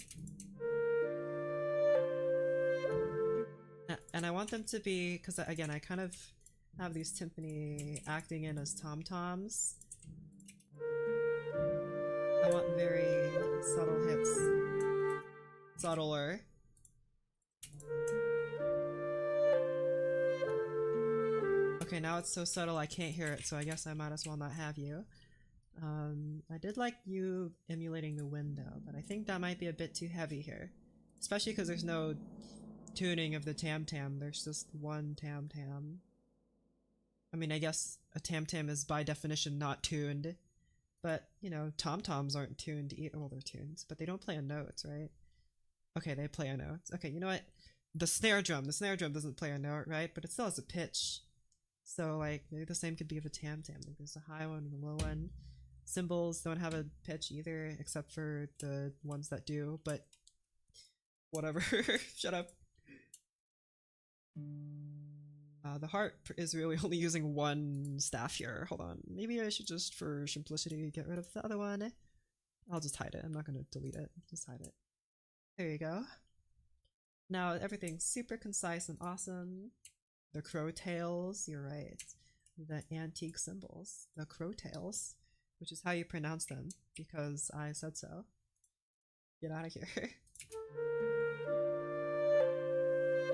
And I want them to be, because again, I kind of have these timpani acting in as tom-toms. I want very subtle hits. Subtler. Okay, now it's so subtle I can't hear it, so I guess I might as well not have you. I did like you emulating the window, but I think that might be a bit too heavy here. Especially because there's no tuning of the tam-tam, there's just one tam-tam. I mean, I guess a tam-tam is by definition not tuned, but, you know, tom-toms aren't tuned either. Well, they're tuned, but they don't play on notes, right? Okay, they play on notes. Okay, you know what? The snare drum doesn't play a note, right? But it still has a pitch. So, like, maybe the same could be of a tam-tam. Like, there's a high one and a low one. Cymbals don't have a pitch either, except for the ones that do, but whatever. Shut up. The harp is really only using one staff here. Hold on. Maybe I should just, for simplicity, get rid of the other one. I'll just hide it. I'm not going to delete it. Just hide it. There you go. Now everything's super concise and awesome. The crow tails, you're right. The antique cymbals. The crow tails, which is how you pronounce them, because I said so. Get out of here.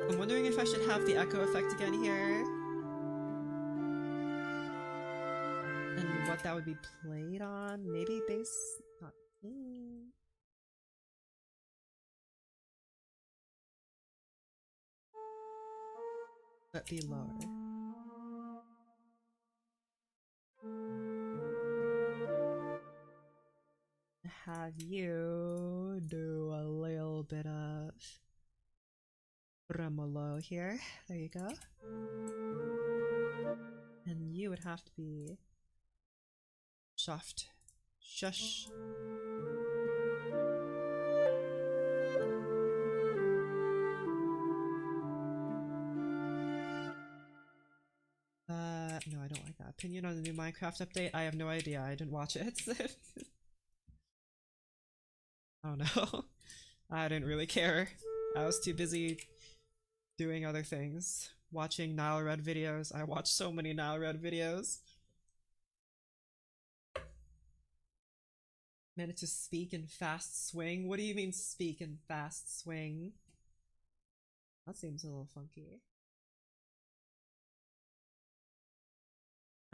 I'm wondering if I should have the echo effect again here. And what that would be played on. Maybe bass? Not. But be lower. Have you do a little bit of tremolo here. There you go. And you would have to be soft. Shush. No, I don't like that. Opinion on the new Minecraft update? I have no idea. I didn't watch it. I don't know. I didn't really care. I was too busy doing other things. Watching Nile Red videos. I watch so many Nile Red videos. Managed to speak in fast swing? What do you mean speak in fast swing? That seems a little funky.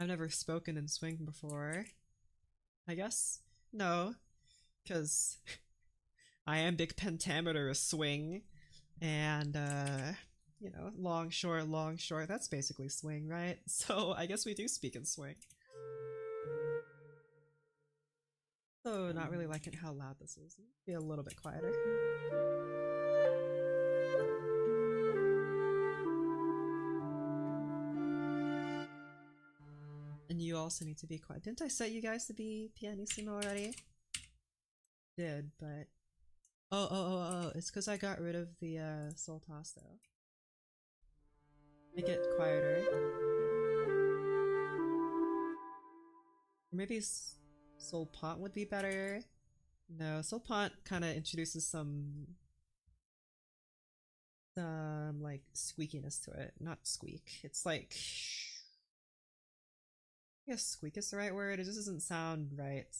I've never spoken in swing before. I guess? No, because I am big pentameter a swing, and you know, long, short, that's basically swing, right? So I guess we do speak in swing. So not really liking how loud this is. Be a little bit quieter. And you also need to be quiet. Didn't I set you guys to be pianissimo already? Did, but oh, it's because I got rid of the soul toss though. Make it quieter. Or maybe soul pont would be better. No, soul pont kind of introduces some like squeakiness to it. Not squeak. It's like, I guess squeak is the right word. It just doesn't sound right.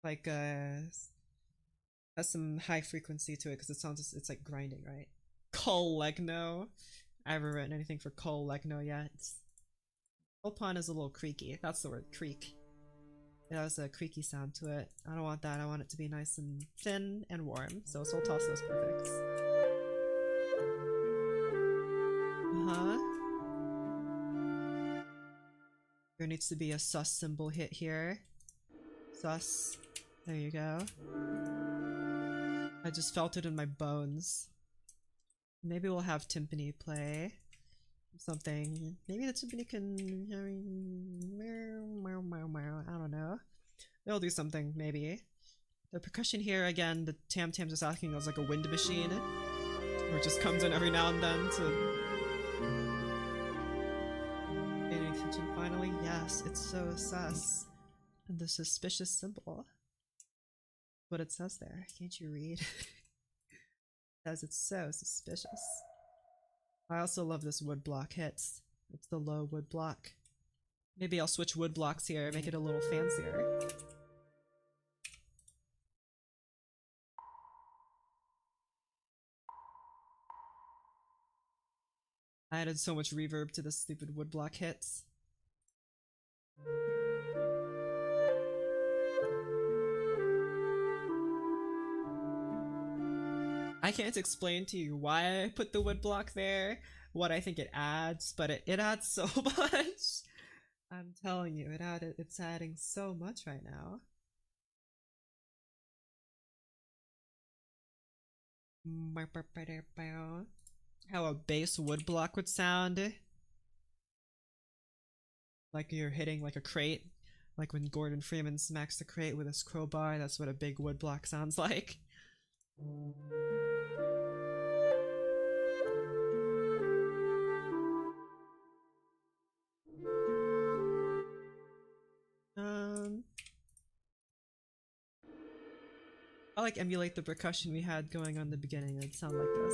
Like has some high frequency to it because it sounds it's like grinding, right? Colegno. I haven't written anything for colegno yet. Opon is a little creaky. That's the word, creak. It has a creaky sound to it. I don't want that. I want it to be nice and thin and warm. So soul toss is perfect. Uh-huh. There needs to be a sus symbol hit here. Sus. There you go. I just felt it in my bones. Maybe we'll have timpani play something. Maybe the timpani can... I don't know. They'll do something, maybe. The percussion here, again, the tam-tam's just acting as like a wind machine. Or it just comes in every now and then to... Paying attention finally? Yes, it's so sus. And the suspicious symbol. What it says there. Can't you read? It says it's so suspicious. I also love this wood block hits. It's the low wood block. Maybe I'll switch wood blocks here, make it a little fancier. I added so much reverb to the stupid wood block hits. I can't explain to you why I put the wood block there, what I think it adds, but it adds so much. I'm telling you, it's adding so much right now. How a bass wood block would sound. Like you're hitting like a crate. Like when Gordon Freeman smacks the crate with his crowbar, that's what a big wood block sounds like. I'll like emulate the percussion we had going on in the beginning. It'd sound like this.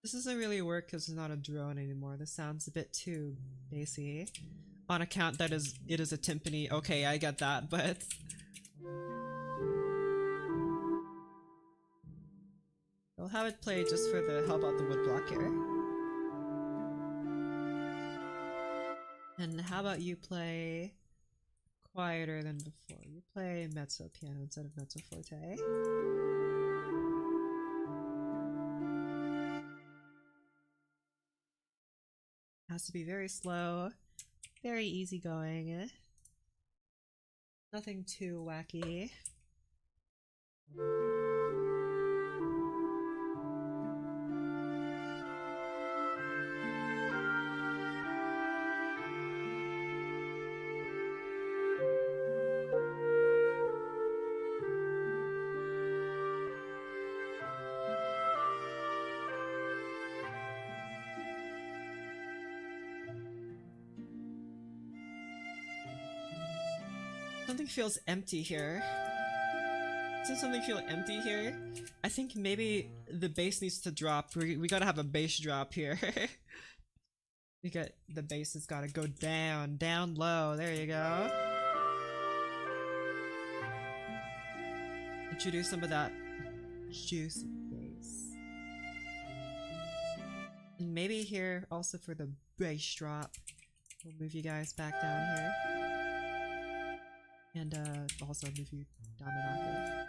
This doesn't really work because it's not a drone anymore. This sounds a bit too bassy. On account that it is a timpani. Okay, I get that, but... I'll have it play just for the help out the wood block here. And how about you play quieter than before? You play mezzo piano instead of mezzo forte. Has to be very slow, very easygoing. Nothing too wacky. Something feels empty here. Doesn't something feel empty here? I think maybe the bass needs to drop. We gotta have a bass drop here. You get the bass has got to go down low. There you go. Introduce some of that juicy bass. And maybe here also for the bass drop, we'll move you guys back down here. And also move you down an octave.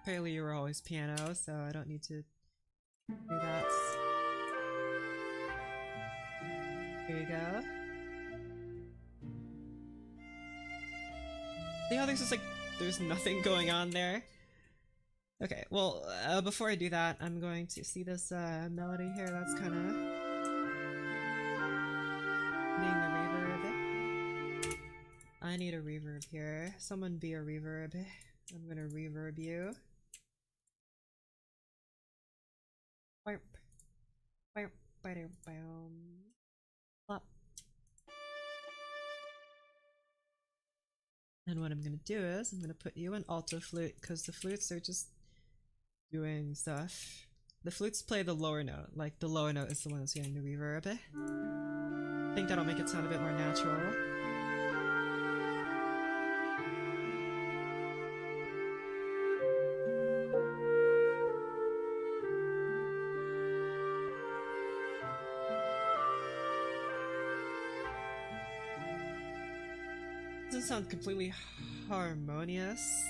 Apparently you were always piano, so I don't need to do that. There you go. See how there's just like, there's nothing going on there? Okay, well, before I do that, I'm going to see this melody here that's kind of needing a reverb. I need a reverb here. Someone be a reverb. I'm gonna reverb you. Plop. And what I'm gonna do is I'm gonna put you in alto flute because the flutes are just doing stuff. The flutes play the lower note, like the lower note is the one that's getting the reverb. I think that'll make it sound a bit more natural. Doesn't sound completely harmonious.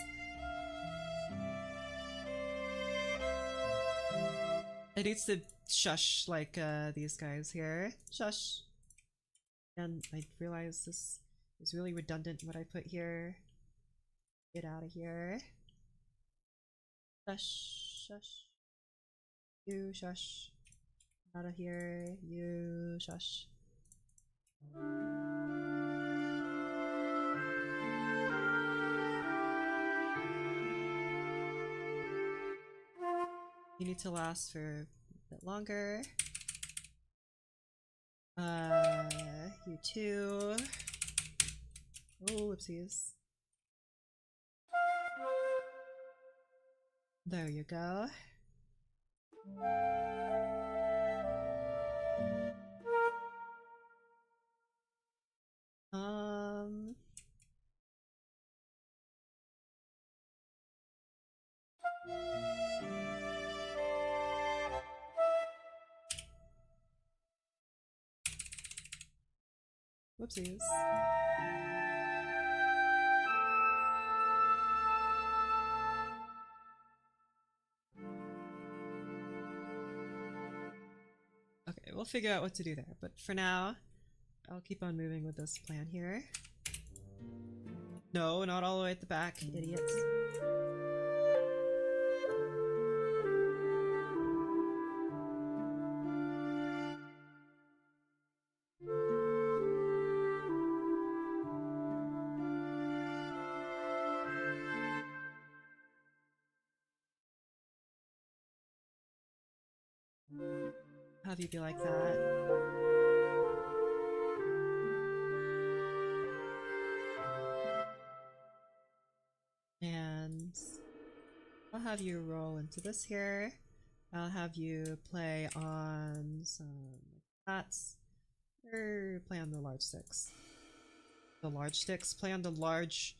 It needs to shush like these guys here. Shush. And I realize this is really redundant what I put here. Get out of here. Shush. Shush. You shush. Out of here. You shush. You need to last for a bit longer. You too. Oh, whoopsies. There you go. Whoopsies. Okay, we'll figure out what to do there, but for now, I'll keep on moving with this plan here. No, not all the way at the back, idiots. Have you be like that? And I'll have you roll into this here. I'll have you play on some flats, or play on the large sticks. The large sticks. Play on the large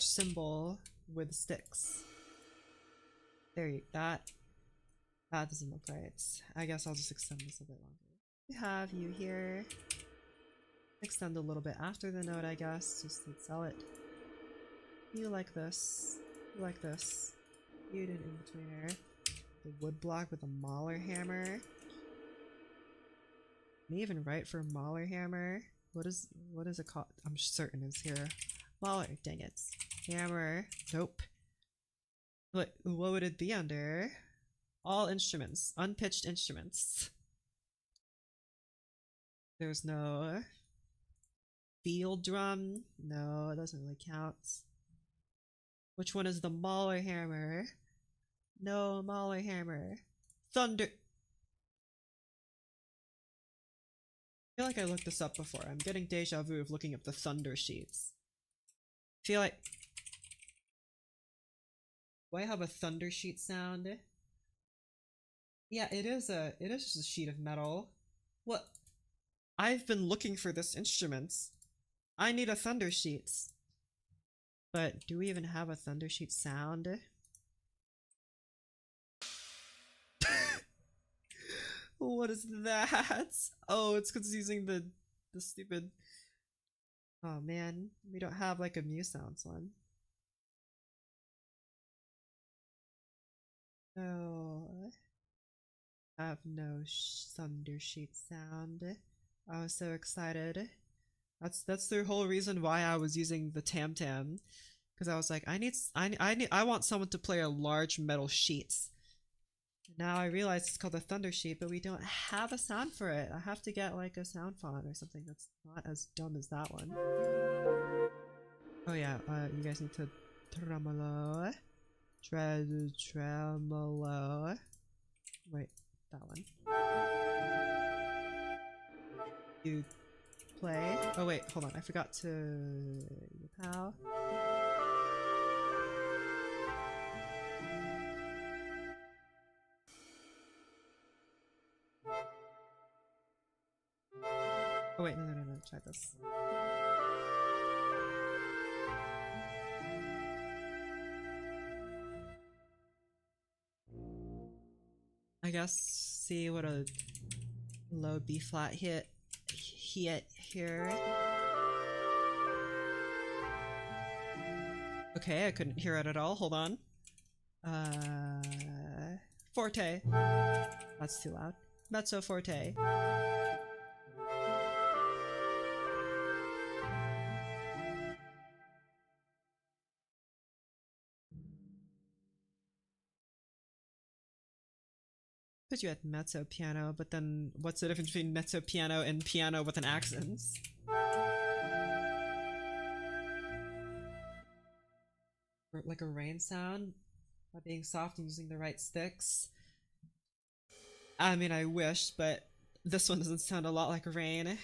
symbol with sticks. There you that doesn't look right. I guess I'll just extend this a bit longer. We have you here. Extend a little bit after the note, I guess, just to sell it. You like this. You like this. You did in-betweener. The wood block with a mauler hammer. Can you even write for mauler hammer? What is it called? I'm certain it's here. Mauler, dang it. Hammer. Nope. What would it be under? All instruments. Unpitched instruments. There's no field drum. No, it doesn't really count. Which one is the mauler hammer? No mauler hammer. Thunder. I feel like I looked this up before. I'm getting deja vu of looking up the thunder sheets. I feel like... Do I have a thunder sheet sound? Yeah, it is just a sheet of metal. What? I've been looking for this instrument. I need a thunder sheet. But do we even have a thunder sheet sound? What is that? Oh, it's because it's using the stupid... Oh man, we don't have like a Mew Sounds one. No. I have no thunder sheet sound. I was so excited. That's the whole reason why I was using the Tam Tam, because I was like, I want someone to play a large metal sheet. Now I realize it's called a thunder sheet, but we don't have a sound for it. I have to get like a sound font or something that's not as dumb as that one. Oh yeah, you guys need to tremolo. Tremolo. Wait, that one. You play. Oh wait, hold on. I forgot to pow. Oh wait, no, try this. I guess see what a low B flat hit here. Okay, I couldn't hear it at all. Hold on. Forte. That's too loud. Mezzo forte. Put you at mezzo piano, but then what's the difference between mezzo piano and piano with an accent? Like a rain sound by being soft and using the right sticks. I mean, I wish, but this one doesn't sound a lot like rain.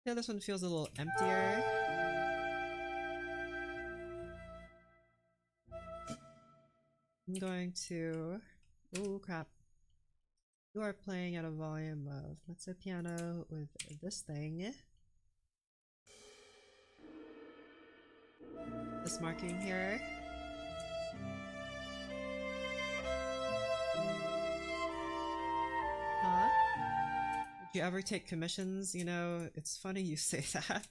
Yeah, this one feels a little emptier. I'm going to... Oh crap. You are playing at a volume of mezzo piano with this thing. This marking here. Huh? Did you ever take commissions? You know, it's funny you say that.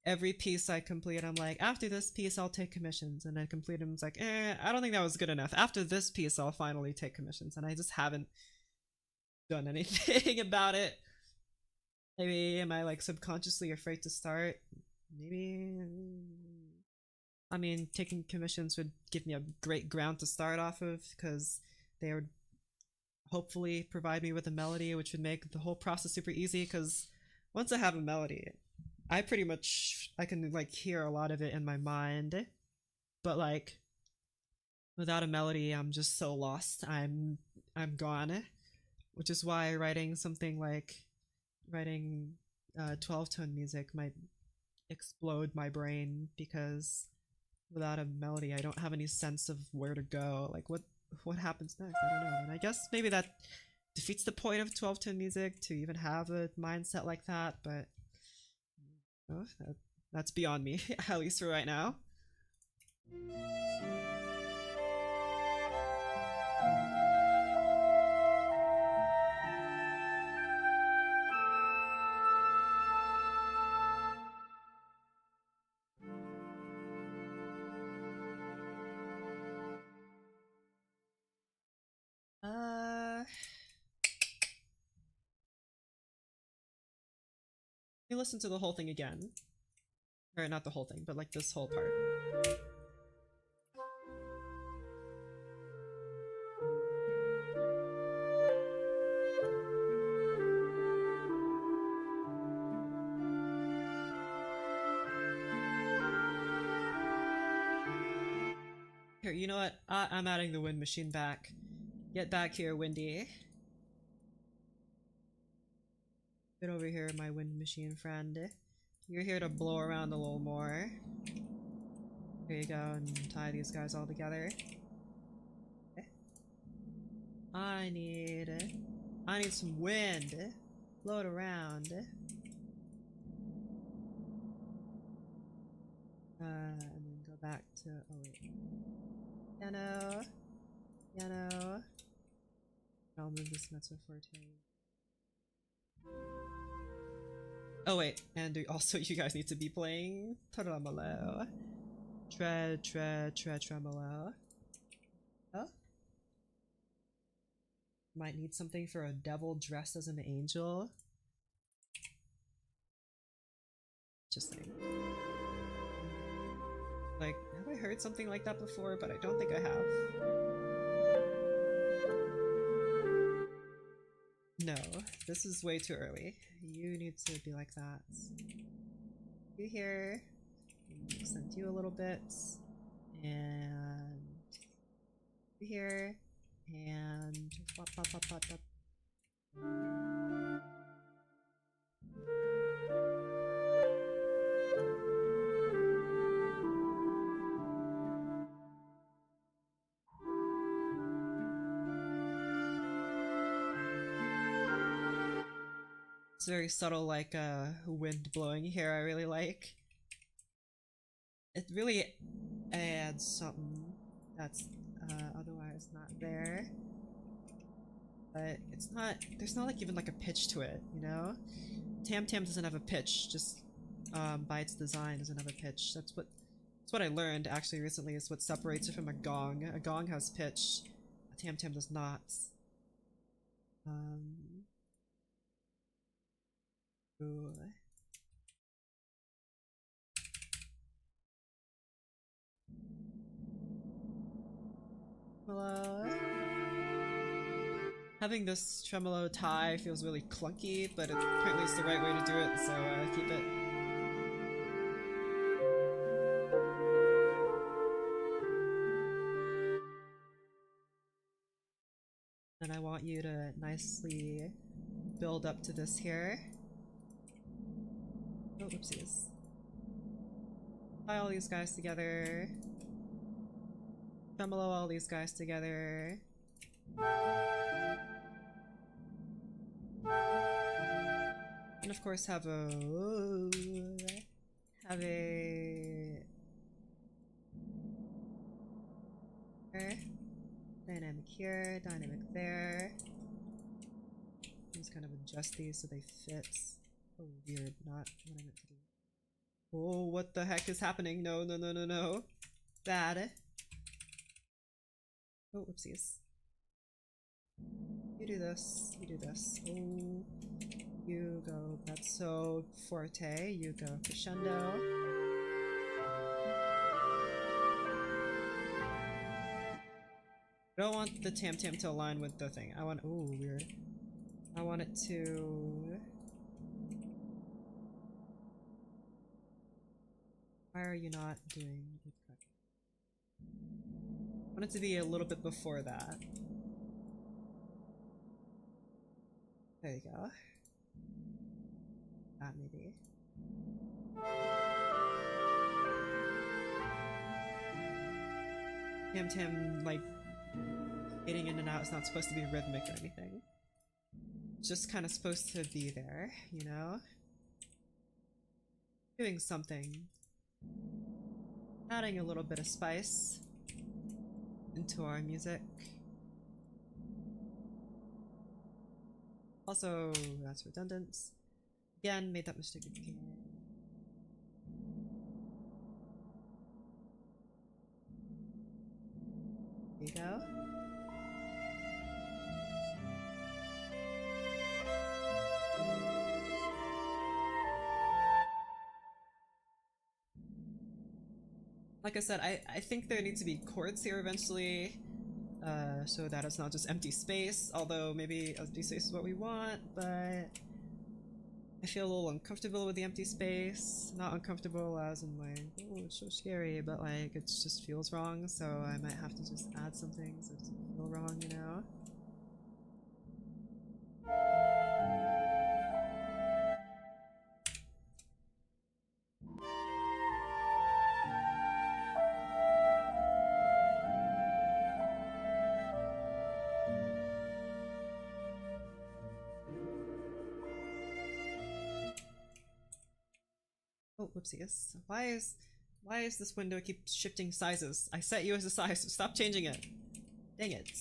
Every piece I complete, I'm like, after this piece, I'll take commissions. And I complete them, it's like, I don't think that was good enough. After this piece, I'll finally take commissions. And I just haven't done anything about it. Maybe am I like subconsciously afraid to start? Maybe. I mean, taking commissions would give me a great ground to start off of, because they would hopefully provide me with a melody, which would make the whole process super easy, because once I have a melody, I can like hear a lot of it in my mind, but like without a melody, I'm just so lost. I'm gone, which is why writing 12-tone music might explode my brain, because without a melody, I don't have any sense of where to go. Like what happens next? I don't know. And I guess maybe that defeats the point of 12-tone music to even have a mindset like that, but oh, that's beyond me, at least for right now. Let me listen to the whole thing again. Or not the whole thing, but like this whole part. Here, you know what? I'm adding the wind machine back. Get back here, Windy. Get over here, my wind machine friend. You're here to blow around a little more. Here you go, and tie these guys all together. Okay. I need some wind. Blow it around. And then go back to, oh wait. Piano. Piano. I'll move this mezzo forte. Oh wait, and also you guys need to be playing tremolo. Tremolo. Oh? Might need something for a devil dressed as an angel. Interesting. Like, have I heard something like that before? But I don't think I have. No, this is way too early. You need to be like that. You here. Send you a little bit. And you here. And pop, pop, pop, pop, pop. It's very subtle, like wind blowing here. I really like. It really adds something that's otherwise not there. But it's not. There's not like even like a pitch to it, you know. Tam Tam doesn't have a pitch. Just by its design doesn't have a pitch. That's what I learned actually recently. Is what separates it from a gong. A gong has pitch. A Tam Tam does not. Ooh. Hello. Having this tremolo tie feels really clunky, but apparently it's the right way to do it, so keep it. And I want you to nicely build up to this here. Oh, oopsies. Tie all these guys together. Tremolo all these guys together. And of course have a dynamic here, dynamic there. Just kind of adjust these so they fit. Oh, weird, not what I meant to do. Oh, what the heck is happening? No, no, no, no, no. Bad. Oh, whoopsies. You do this, you do this. Oh, you go mezzo forte, you go crescendo. I don't want the Tam Tam to align with the thing. I want, ooh, weird. I want it to... Why are you not doing it correctly? I want it to be a little bit before that. There you go. That maybe. Tam Tam, like, fading in and out is not supposed to be rhythmic or anything. It's just kind of supposed to be there, you know? Doing something. Adding a little bit of spice into our music. Also, that's redundant. Again, made that mistake again. There you go. Like I said, I think there needs to be chords here eventually, so that it's not just empty space, although maybe empty space is what we want, but I feel a little uncomfortable with the empty space. Not uncomfortable as in like, oh, it's so scary, but like it just feels wrong, so I might have to just add something so it doesn't feel wrong, you know? Oh, whoopsies. Why is this window keep shifting sizes? I set you as a size, so stop changing it. Dang it.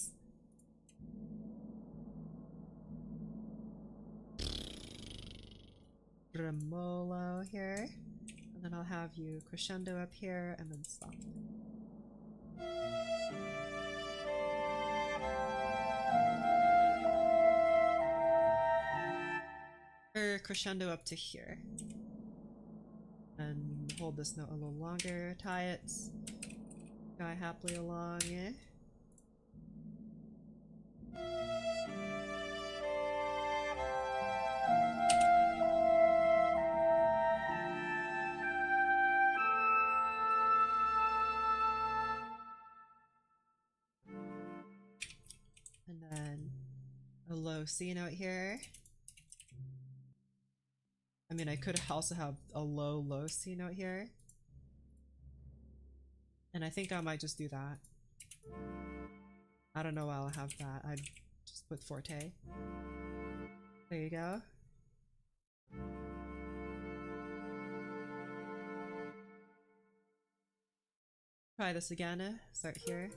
Tremolo here. And then I'll have you crescendo up here and then stop. Or crescendo up to here. And hold this note a little longer, tie it. Guy happily along, yeah. And then a low C note here. I mean, I could also have a low C note here. And I think I might just do that. I don't know why I'll have that. I just put forte. There you go. Try this again. Start here.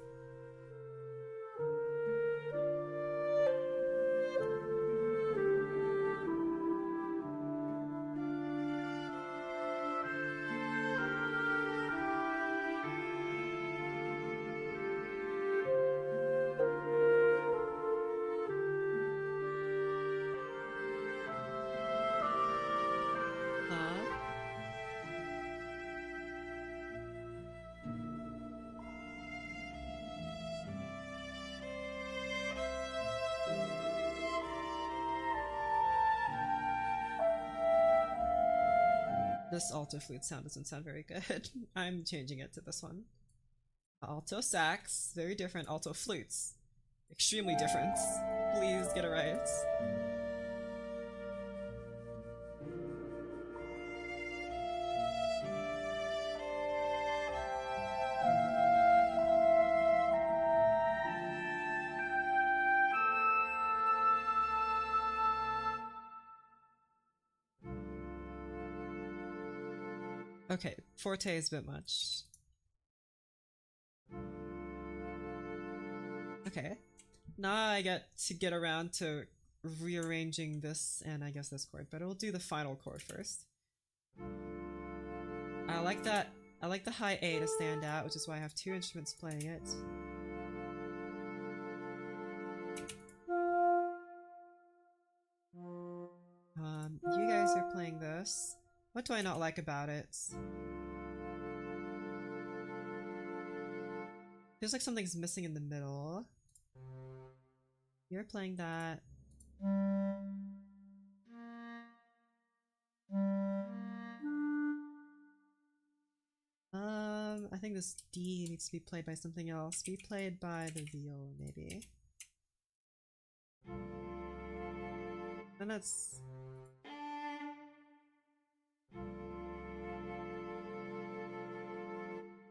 This alto flute sound doesn't sound very good. I'm changing it to this one. Alto sax, very different. Alto flutes, extremely different. Please get it right. Okay, forte is a bit much. Okay, now I get to get around to rearranging this and I guess this chord, but we'll do the final chord first. I like that. I like the high A to stand out, which is why I have two instruments playing it. You guys are playing this. What do I not like about it? Feels like something's missing in the middle. You're playing that. I think this D needs to be played by something else. Be played by the viola, maybe. And that's...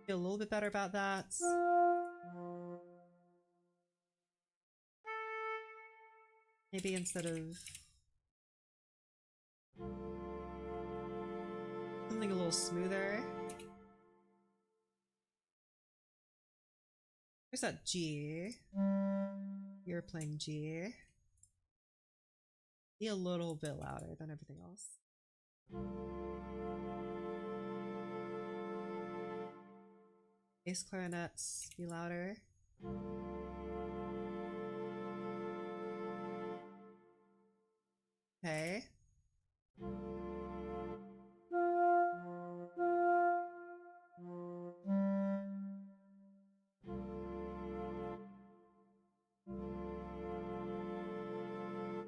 feel a little bit better about that. Maybe instead of something a little smoother. Where's that G? You're playing G. Be a little bit louder than everything else. Bass clarinets, be louder. Okay.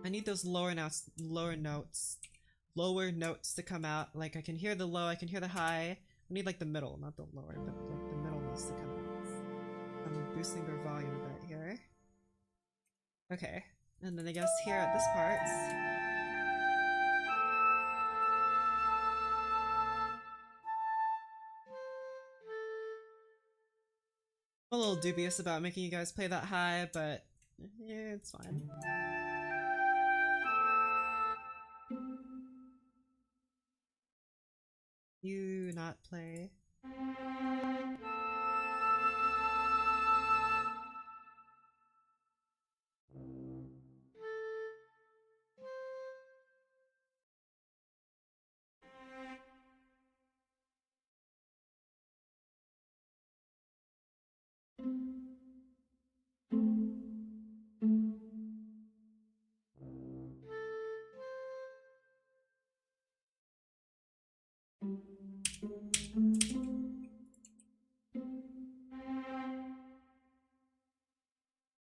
I need those lower notes lower notes to come out. Like I can hear the low, I can hear the high. I need like the middle, not the lower, but like the middle notes to come out. I'm boosting our volume a bit here. Okay, and then I guess here at this part. I'm a little dubious about making you guys play that high, but yeah, it's fine. You not play.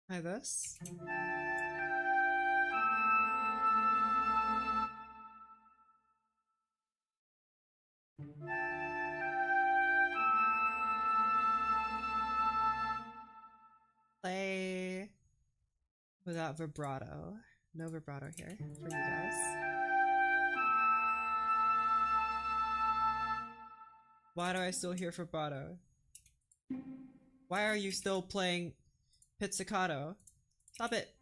Try this. Play without vibrato. No vibrato here for you guys. Why do I still hear vibrato? Why are you still playing pizzicato? Stop it.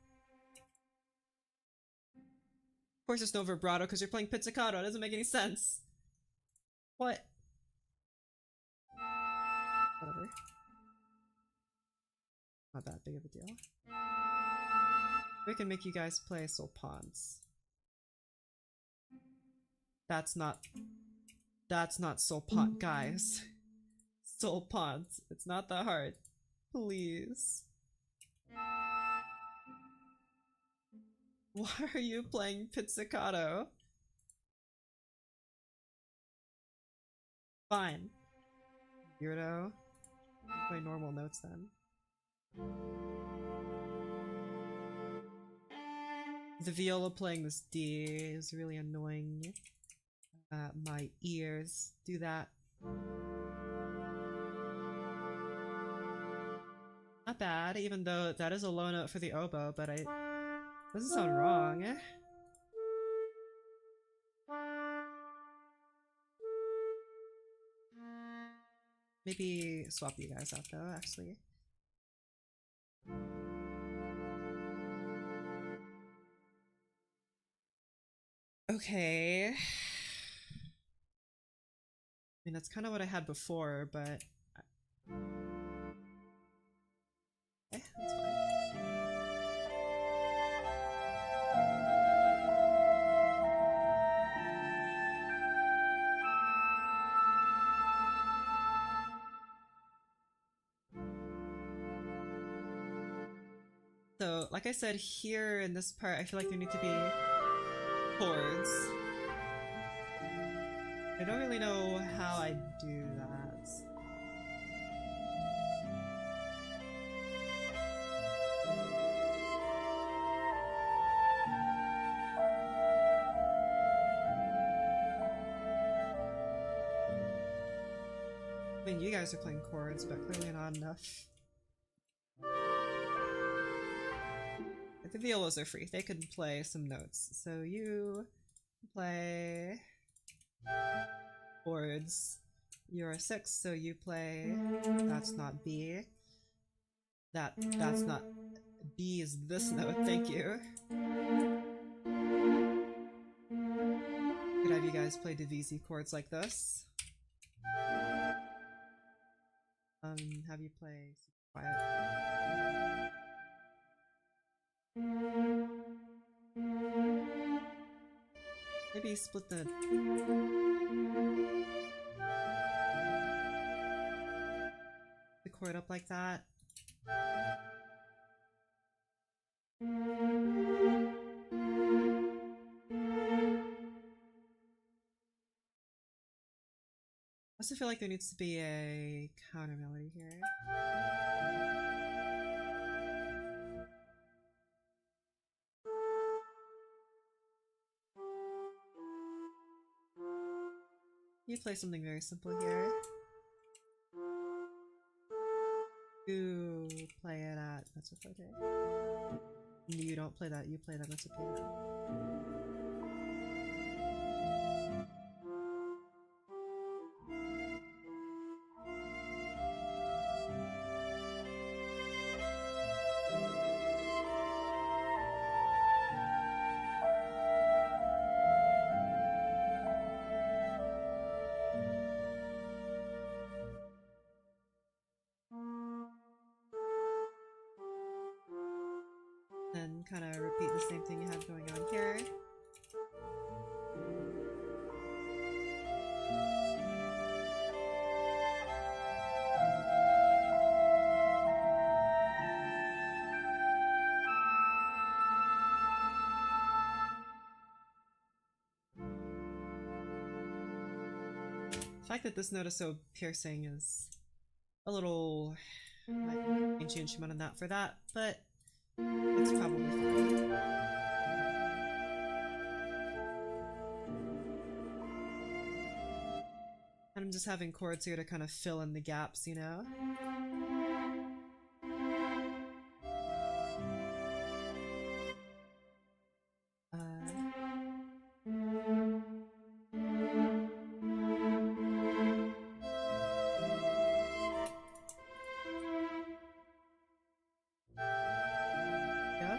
Of course there's no vibrato because you're playing pizzicato. It doesn't make any sense. What? Whatever. Not that big of a deal. We can make you guys play Solpons. That's not Solpon, guys. Solpons. It's not that hard. Please. Why are you playing pizzicato? Fine. Weirdo. Play normal notes then. The viola playing this D is really annoying. My ears do that. Not bad, even though that is a low note for the oboe, but it doesn't sound wrong. Maybe swap you guys out though, actually. Okay. I mean, that's kind of what I had before, but... Okay, that's fine. So, like I said, here in this part, I feel like there need to be chords. I don't really know how I do that. I mean, you guys are playing chords, but clearly not enough. The violas are free. They can play some notes. So you play chords. You're a 6, so you play. That's not B. That's not B is this note. Thank you. Could have you guys play divisi chords like this. Have you play quiet. Maybe split the chord up like that. I also feel like there needs to be a counter melody here. You play something very simple here. You play it at mezzo forte. You don't play that, you play that mezzo piano. Then kind of repeat the same thing you have going on here. The fact that this note is so piercing is a little... might change the instrument on that for that, but it's probably fine. And I'm just having chords here to kind of fill in the gaps, you know?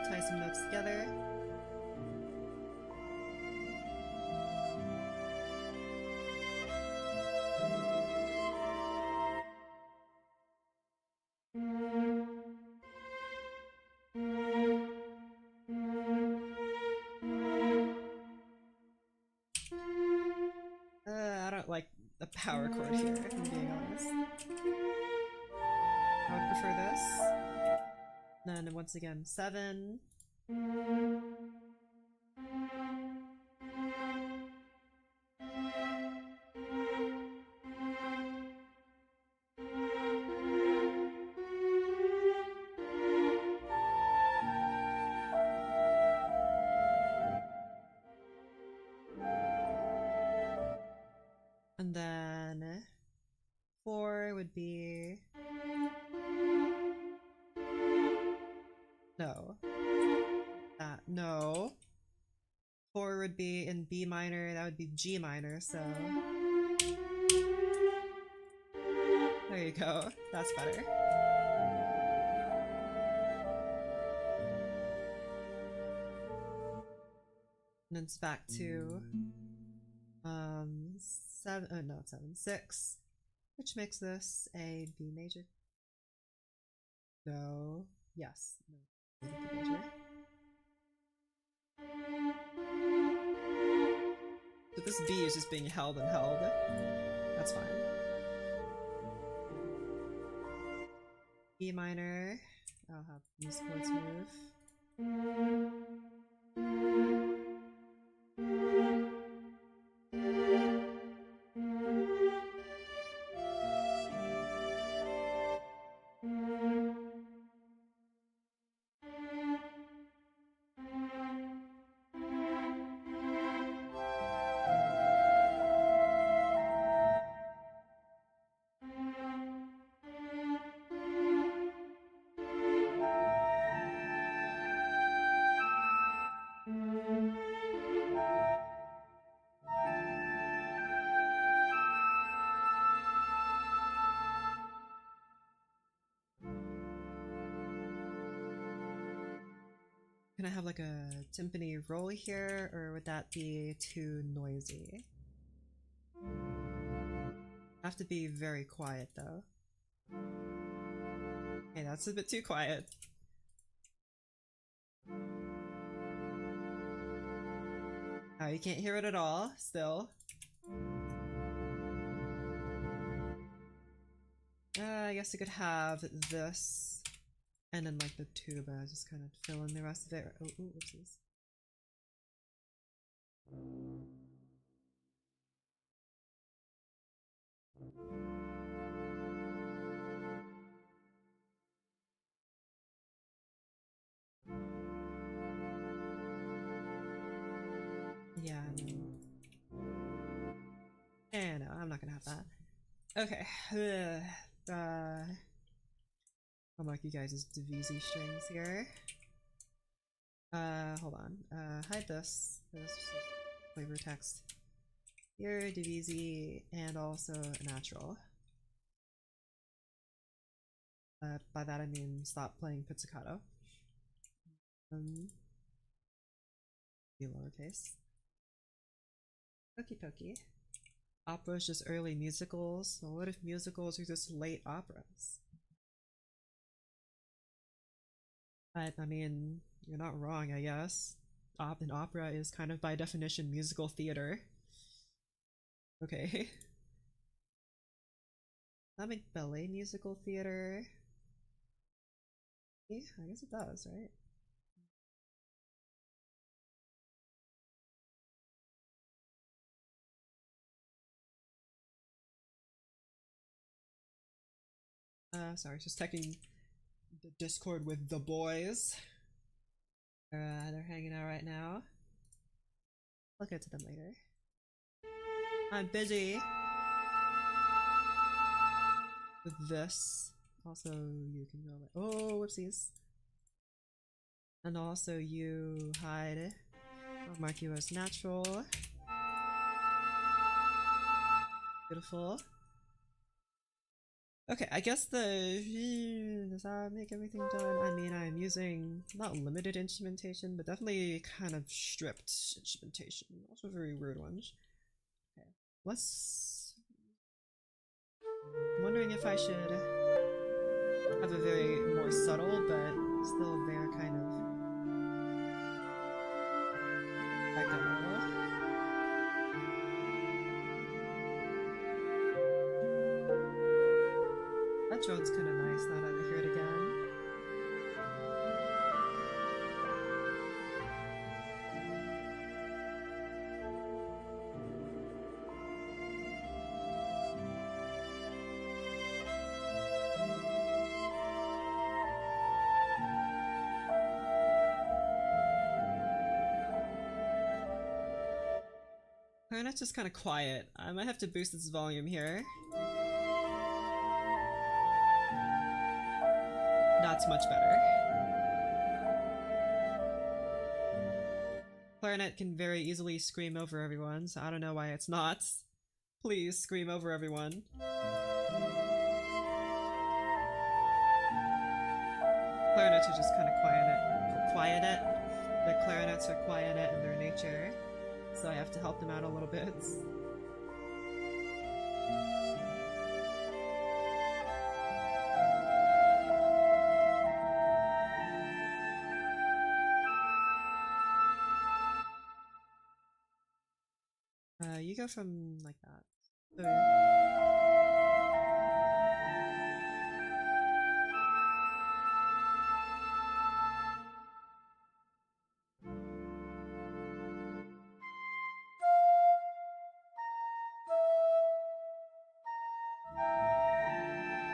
Tie some notes together. I don't like the power chord here, if I'm being honest. I would prefer this. Then once again, 7. And then 4 would be... no. No. 4 would be in B minor, that would be G minor, so... there you go. That's better. And then it's back to... 7, oh no, 7, 6, which makes this a B major. No, yes, no, B major. So this B is just being held and held. That's fine. E minor. I'll have these chords move. Can I have like a timpani roll here, or would that be too noisy? Have to be very quiet though. Okay, that's a bit too quiet. Oh, you can't hear it at all, still. I guess I could have this, and then like the tuba, just kind of fill in the rest of it. Oh, ooh, whoopsies. Yeah, no. Yeah, no, I'm not gonna have that. Okay. I'll mark you guys as Divizi strings here. Hold on. Hide this. This is flavor text. Here, Divizi, and also natural. By that I mean stop playing pizzicato. Be lowercase. Okie dokie. Opera's just early musicals. So what if musicals are just late operas? I mean, you're not wrong, I guess. An opera is kind of by definition musical theater. Okay. That make ballet musical theater? Yeah, I guess it does, right? Sorry, just checking the Discord with the boys. They're hanging out right now. I'll get to them later. I'm busy with this. Also, you can go. Oh, whoopsies. And also, you hide. I'll mark you as natural. Beautiful. Okay, I guess does that make everything done? I mean, I'm using not limited instrumentation, but definitely kind of stripped instrumentation. Also very weird ones. Okay, I'm wondering if I should have a very more subtle, but still very kind of echo. That drone's kind of nice now that I hear it again. Clarinet's just kind of quiet. I might have to boost its volume here. That's much better. Clarinet can very easily scream over everyone, so I don't know why it's not. Please scream over everyone. Clarinets are just kind of quiet. The clarinets are quiet in their nature, so I have to help them out a little bit. You go from like that. So,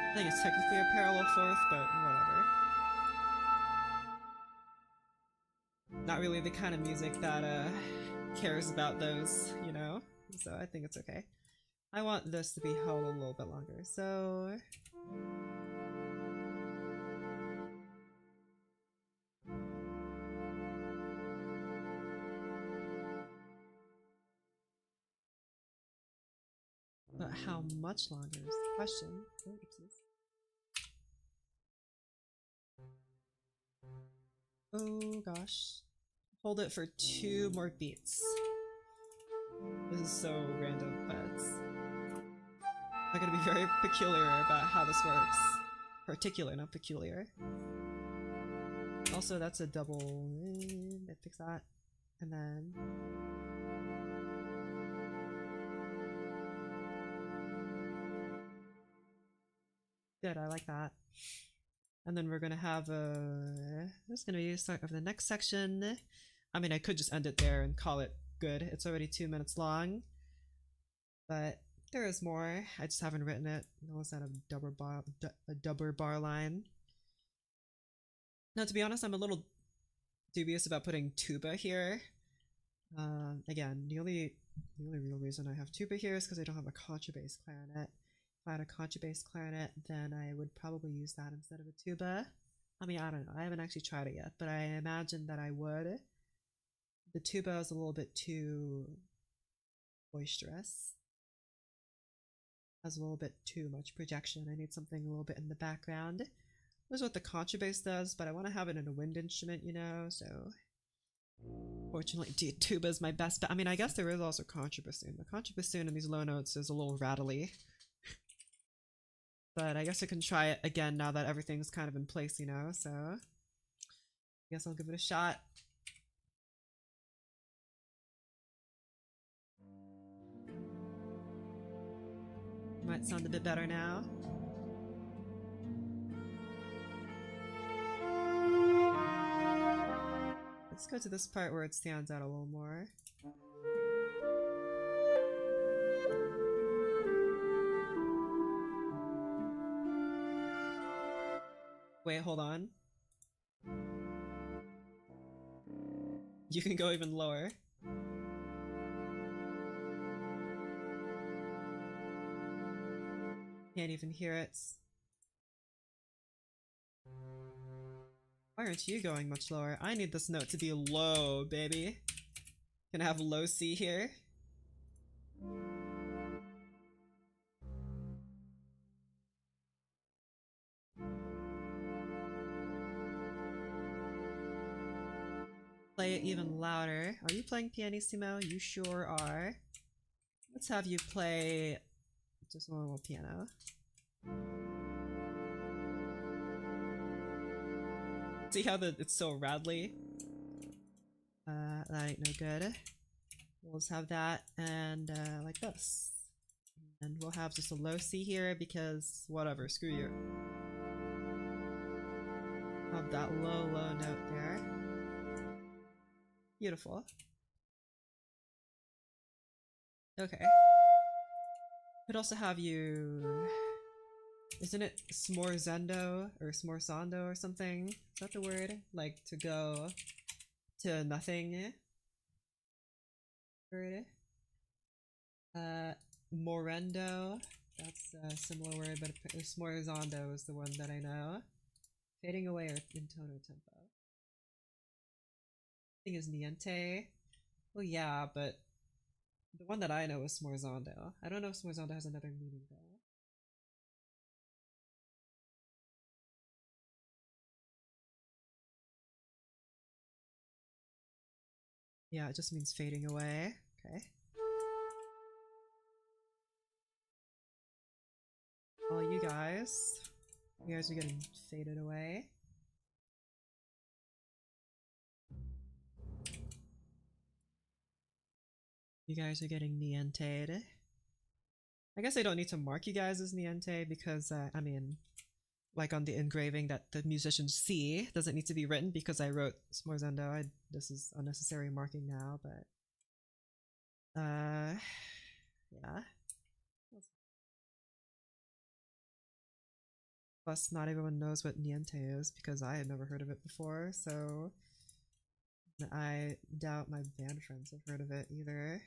I think it's technically a parallel fourth, but whatever. Not really the kind of music that cares about those, you know? So I think it's okay. I want this to be held a little bit longer, so... But how much longer is the question? Oh gosh. Hold it for 2 more beats. This is so random, but I'm gonna be very peculiar about how this works. Particular, not peculiar. Also, that's a double... I fix that. And then... Good, I like that. And then we're gonna have a... This is gonna be the start of the next section. I mean, I could just end it there and call it good. It's already 2 minutes long. But there is more. I just haven't written it. Unless I have a double bar line. Now, to be honest, I'm a little dubious about putting tuba here. Again, the only the only real reason I have tuba here is because I don't have a contrabass clarinet. If I had a contrabass clarinet, then I would probably use that instead of a tuba. I mean, I don't know. I haven't actually tried it yet, but I imagine that I would. The tuba is a little bit too boisterous. Has a little bit too much projection. I need something a little bit in the background. This is what the contrabass does, but I want to have it in a wind instrument, you know, so... Fortunately, tuba is my best bet. I mean, I guess there is also contrabassoon. The contrabassoon in these low notes is a little rattly. But I guess I can try it again now that everything's kind of in place, you know, so... I guess I'll give it a shot. Might sound a bit better now. Let's go to this part where it stands out a little more. Wait, hold on. You can go even lower. Can't even hear it. Why aren't you going much lower? I need this note to be low, baby. Can I have low C here? Play it even louder. Are you playing pianissimo? You sure are. Let's have you play just a normal piano. See how it's so rattly? That ain't no good. We'll just have that and like this. And we'll have just a low C here because whatever, screw you. Have that low note there. Beautiful. Okay. Could also have you... Isn't it smorzendo or smorzando or something? Is that the word? Like to go to nothing? Word? Morendo. That's a similar word, but smorzando is the one that I know. Fading away or in tono tempo. I think is niente. Well, yeah, but the one that I know is smorzando. I don't know if smorzando has another meaning though. Yeah, it just means fading away. Okay. All you guys are getting faded away. You guys are getting niente'd. I guess I don't need to mark you guys as niente because, I mean, like on the engraving that the musicians see doesn't need to be written because I wrote smorzendo. This is unnecessary marking now, but yeah. Plus, not everyone knows what niente is because I had never heard of it before, so I doubt my band friends have heard of it either.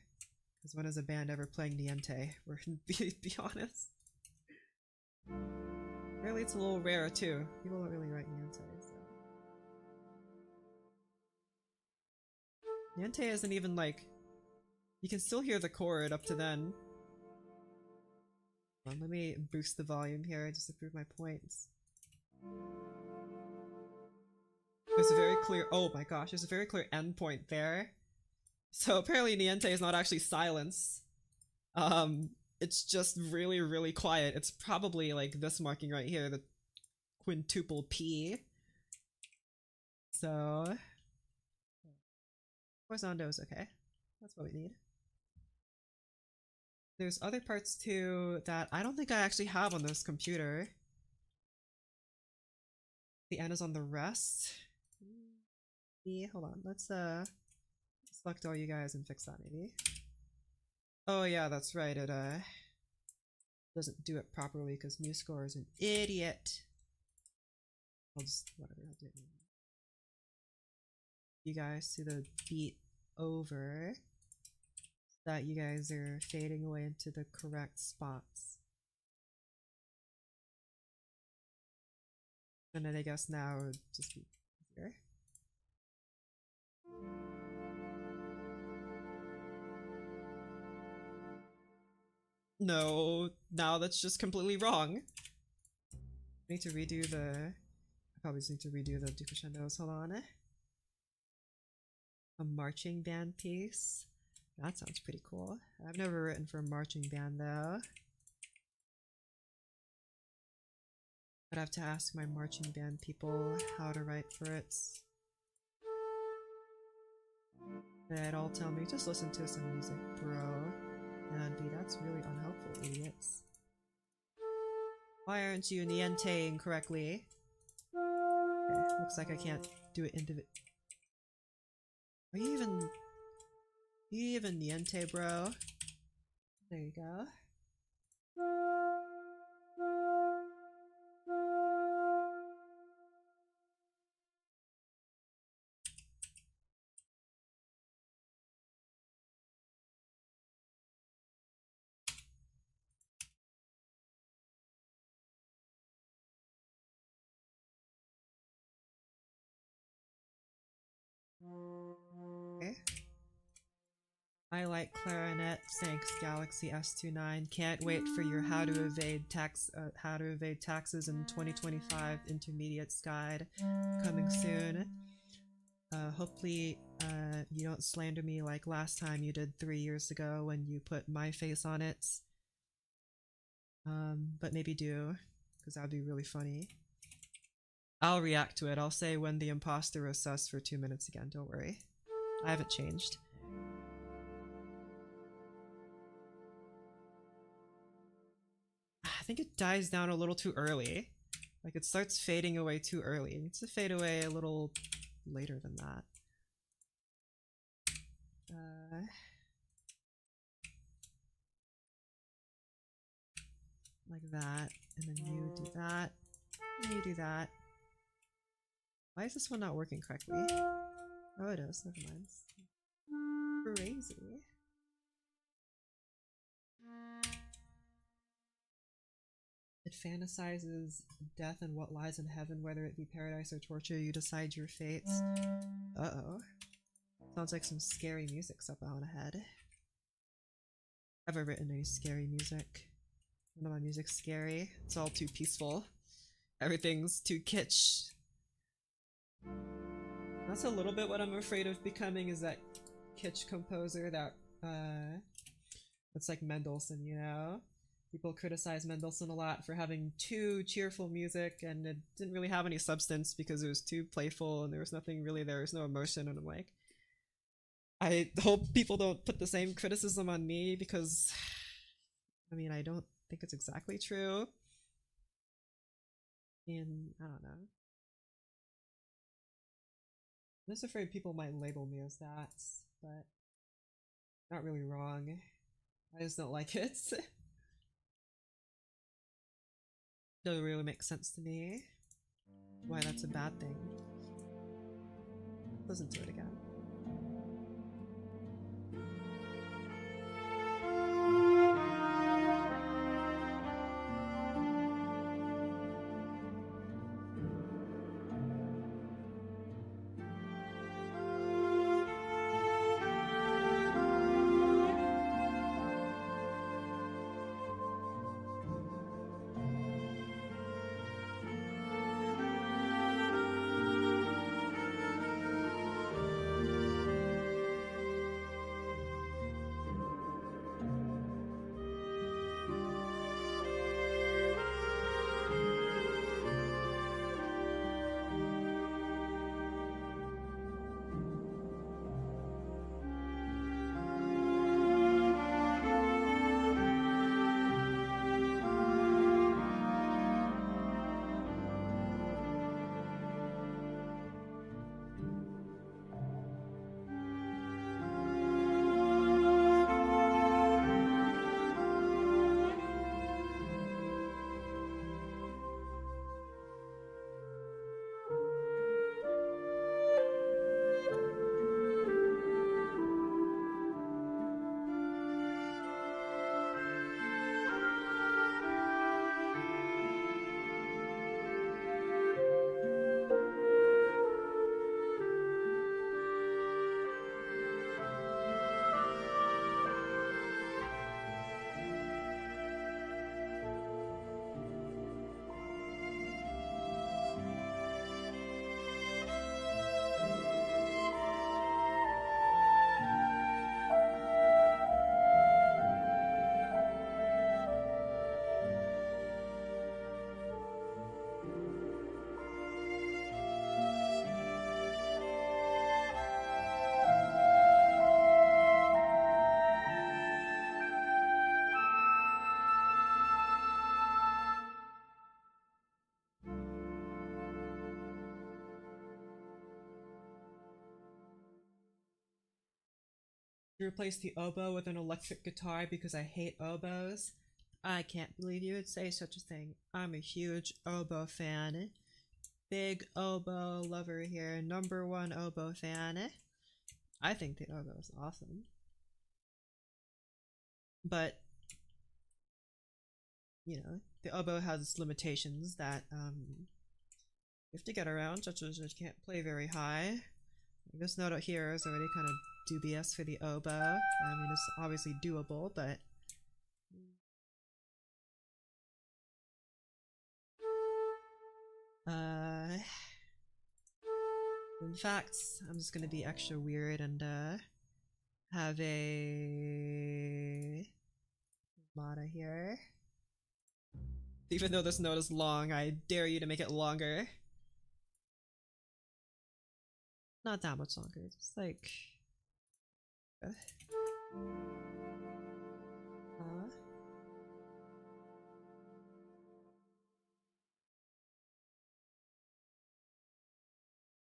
Because when is a band ever playing niente? We're be honest. Apparently it's a little rare too. People don't really write niente, so. Niente isn't even like... You can still hear the chord up to then. Let me boost the volume here just to prove my points. There's a very clear... Oh my gosh, there's a very clear end point there. So apparently niente is not actually silence. It's just really, really quiet. It's probably like this marking right here, the quintuple P. So... Sforzando is okay. That's what we need. There's other parts too that I don't think I actually have on this computer. The N is on the rest. Hold on, let's select all you guys and fix that maybe. Oh yeah, that's right, it doesn't do it properly because MuseScore is an idiot. I'll just, whatever, I'll do it. You guys see the beat over. that you guys are fading away into the correct spots. And then I guess now it would just be easier. No, now that's just completely wrong. I need to redo the... I probably just need to redo the decrescendos. Hold on. A marching band piece. That sounds pretty cool. I've never written for a marching band though. I'd have to ask my marching band people how to write for it. They'd all tell me, just listen to some music, bro. And I'd be, that's really unhelpful, idiots. Why aren't you nienteing correctly? Okay, looks like I can't do it individually. Are you even niente, bro? There you go. Okay. I like clarinet. Thanks, Galaxy S29. Can't wait for your how to evade taxes in 2025 intermediates guide coming soon. Hopefully, you don't slander me like last time you did 3 years ago when you put my face on it. But maybe do, because that would be really funny. I'll react to it. I'll say when the imposter was sus for 2 minutes again. Don't worry. I haven't changed. I think it dies down a little too early. Like, it starts fading away too early. It needs to fade away a little later than that. Like that. And then you do that. And you do that. Why is this one not working correctly? Oh, it is. Never mind. Crazy. It fantasizes death and what lies in heaven, whether it be paradise or torture. You decide your fates. Uh-oh. Sounds like some scary music's up on ahead. Have I written any scary music? None of my music's scary. It's all too peaceful. Everything's too kitsch. That's a little bit what I'm afraid of becoming, is that kitsch composer that, it's like Mendelssohn, you know? People criticize Mendelssohn a lot for having too cheerful music, and it didn't really have any substance because it was too playful and there was nothing really there, was no emotion, and I'm like, I hope people don't put the same criticism on me, because, I mean, I don't think it's exactly true. And, I don't know. I'm just afraid people might label me as that, but not really wrong. I just don't like it. Doesn't really make sense to me why that's a bad thing. Listen to it again. to replace the oboe with an electric guitar because I hate oboes. I can't believe you would say such a thing. I'm a huge oboe fan. Big oboe lover here. #1 oboe fan. I think the oboe is awesome. But, you know, the oboe has its limitations that you have to get around, such as it can't play very high. This note out here is already kind of dubious for the oboe. I mean, it's obviously doable, but... in fact, I'm just gonna be extra weird and have a Mata here. Even though this note is long, I dare you to make it longer. Not that much longer, just like...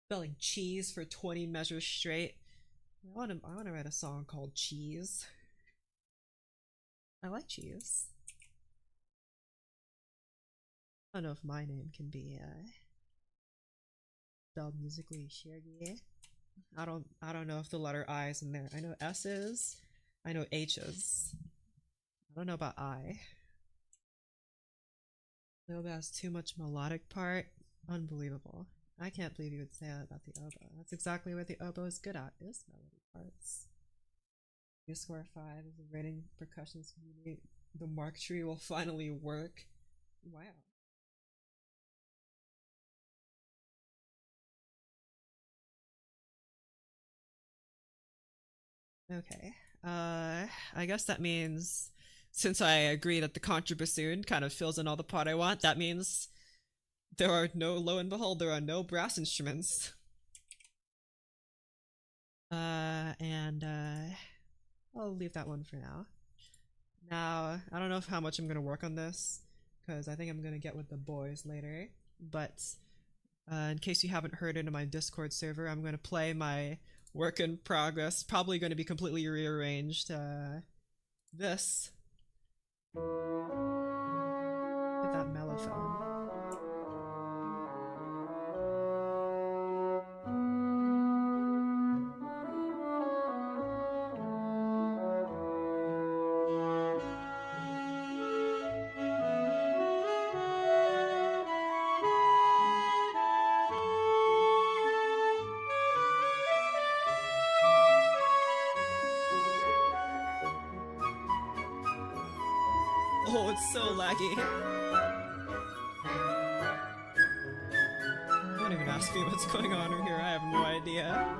spelling cheese for 20 measures straight. I want to write a song called Cheese. I like cheese. I don't know if my name can be spelled musically. Shirgi. I don't know if the letter I is in there. I know S is. I know H is. I don't know about I. The oboe has too much melodic part. Unbelievable. I can't believe you would say that about the oboe. That's exactly what the oboe is good at, is melody parts. You score 5 as a rating percussionist community. The mark tree will finally work. Wow. Okay. I guess that means, since I agree that the contrabassoon kind of fills in all the part I want, that means there are no, lo and behold, there are no brass instruments. I'll leave that one for now. Now, I don't know how much I'm gonna work on this, because I think I'm gonna get with the boys later, but in case you haven't heard it in my Discord server, I'm gonna play my work in progress, probably gonna be completely rearranged, this. Look at that mellophone. Oh, it's so laggy. Don't even ask me what's going on over here, I have no idea.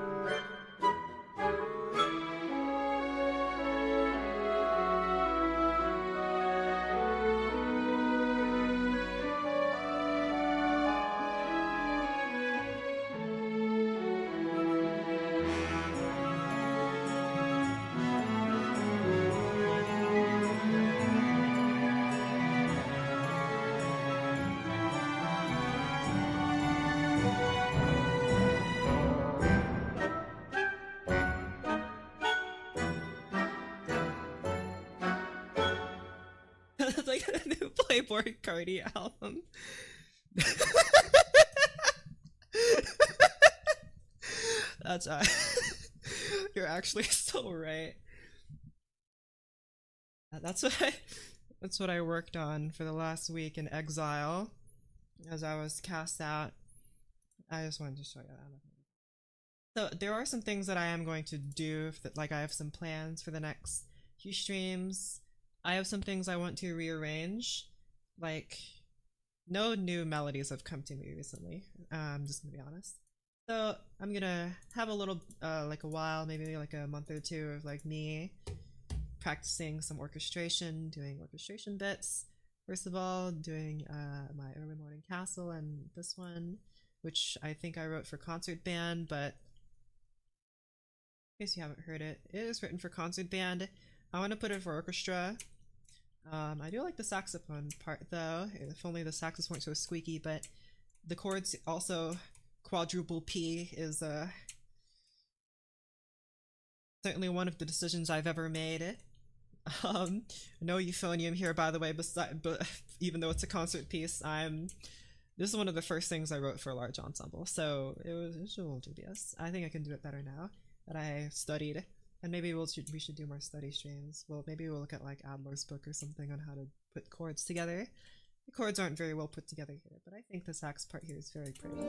It's like a new Playboy Cardi album. That's you're actually so right. That's what I worked on for the last week in exile, as I was cast out. I just wanted to show you that. So there are some things that I am going to do. Like I have some plans for the next few streams. I have some things I want to rearrange. Like, no new melodies have come to me recently. I'm just gonna be honest. So I'm gonna have a little, like a while, maybe like a month or two of like me practicing some orchestration, doing orchestration bits. First of all, doing my Early Morning Castle and this one, which I think I wrote for concert band, but in case you haven't heard it, it is written for concert band. I want to put it for orchestra. I do like the saxophone part though, if only the saxophones weren't so squeaky, but the chords also, quadruple P is Certainly one of the decisions I've ever made. No euphonium here, by the way. But even though it's a concert piece, this is one of the first things I wrote for a large ensemble, so it was a little dubious. I think I can do it better now that I studied, and maybe we should do more study streams. Well, maybe we'll look at like Adler's book or something on how to put chords together. The chords aren't very well put together here, but I think the sax part here is very pretty.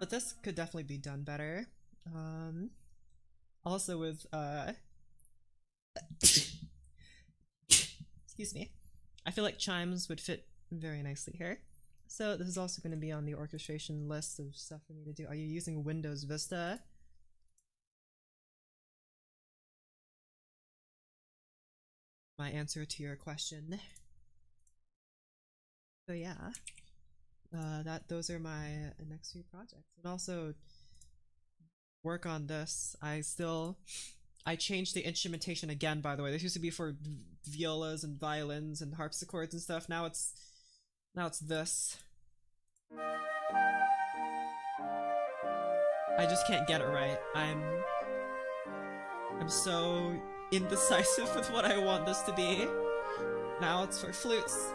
But this could definitely be done better. Also with excuse me, I feel like chimes would fit very nicely here. So this is also going to be on the orchestration list of stuff for me to do. Are you using Windows Vista? My answer to your question. So yeah, those are my next few projects, and also work on this. I changed the instrumentation again, by the way. This used to be for violas and violins and harpsichords and stuff. Now it's this. I just can't get it right. I'm so indecisive with what I want this to be. Now it's for flutes.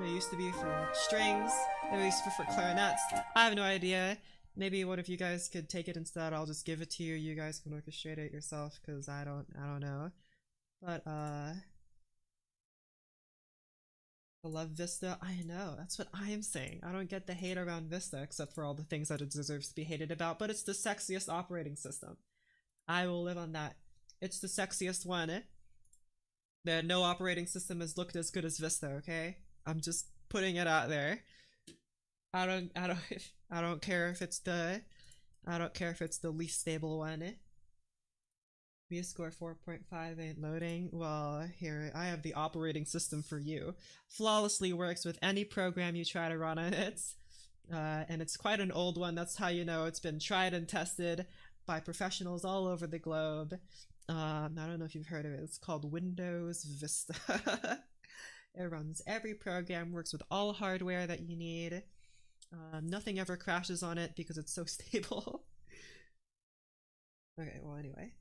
It used to be for strings. It used to be for clarinets. I have no idea. Maybe one of you guys could take it instead. I'll just give it to you. You guys can orchestrate it yourself, because I don't know. But I love Vista. I know, that's what I am saying. I don't get the hate around Vista, except for all the things that it deserves to be hated about, but it's the sexiest operating system. I will live on that. It's the sexiest one. No operating system has looked as good as Vista, okay? I'm just putting it out there. I don't care if it's the least stable one. MuseScore 4.5 ain't loading. Well, here, I have the operating system for you. Flawlessly works with any program you try to run on it. And it's quite an old one. That's how you know it's been tried and tested by professionals all over the globe. I don't know if you've heard of it. It's called Windows Vista. It runs every program, works with all hardware that you need. Nothing ever crashes on it because it's so stable. Okay, well anyway.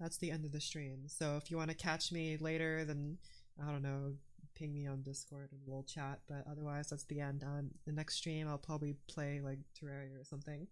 That's the end of the stream. So if you want to catch me later, then I don't know, ping me on Discord and we'll chat. But otherwise, that's the end. On the next stream, I'll probably play like Terraria or something.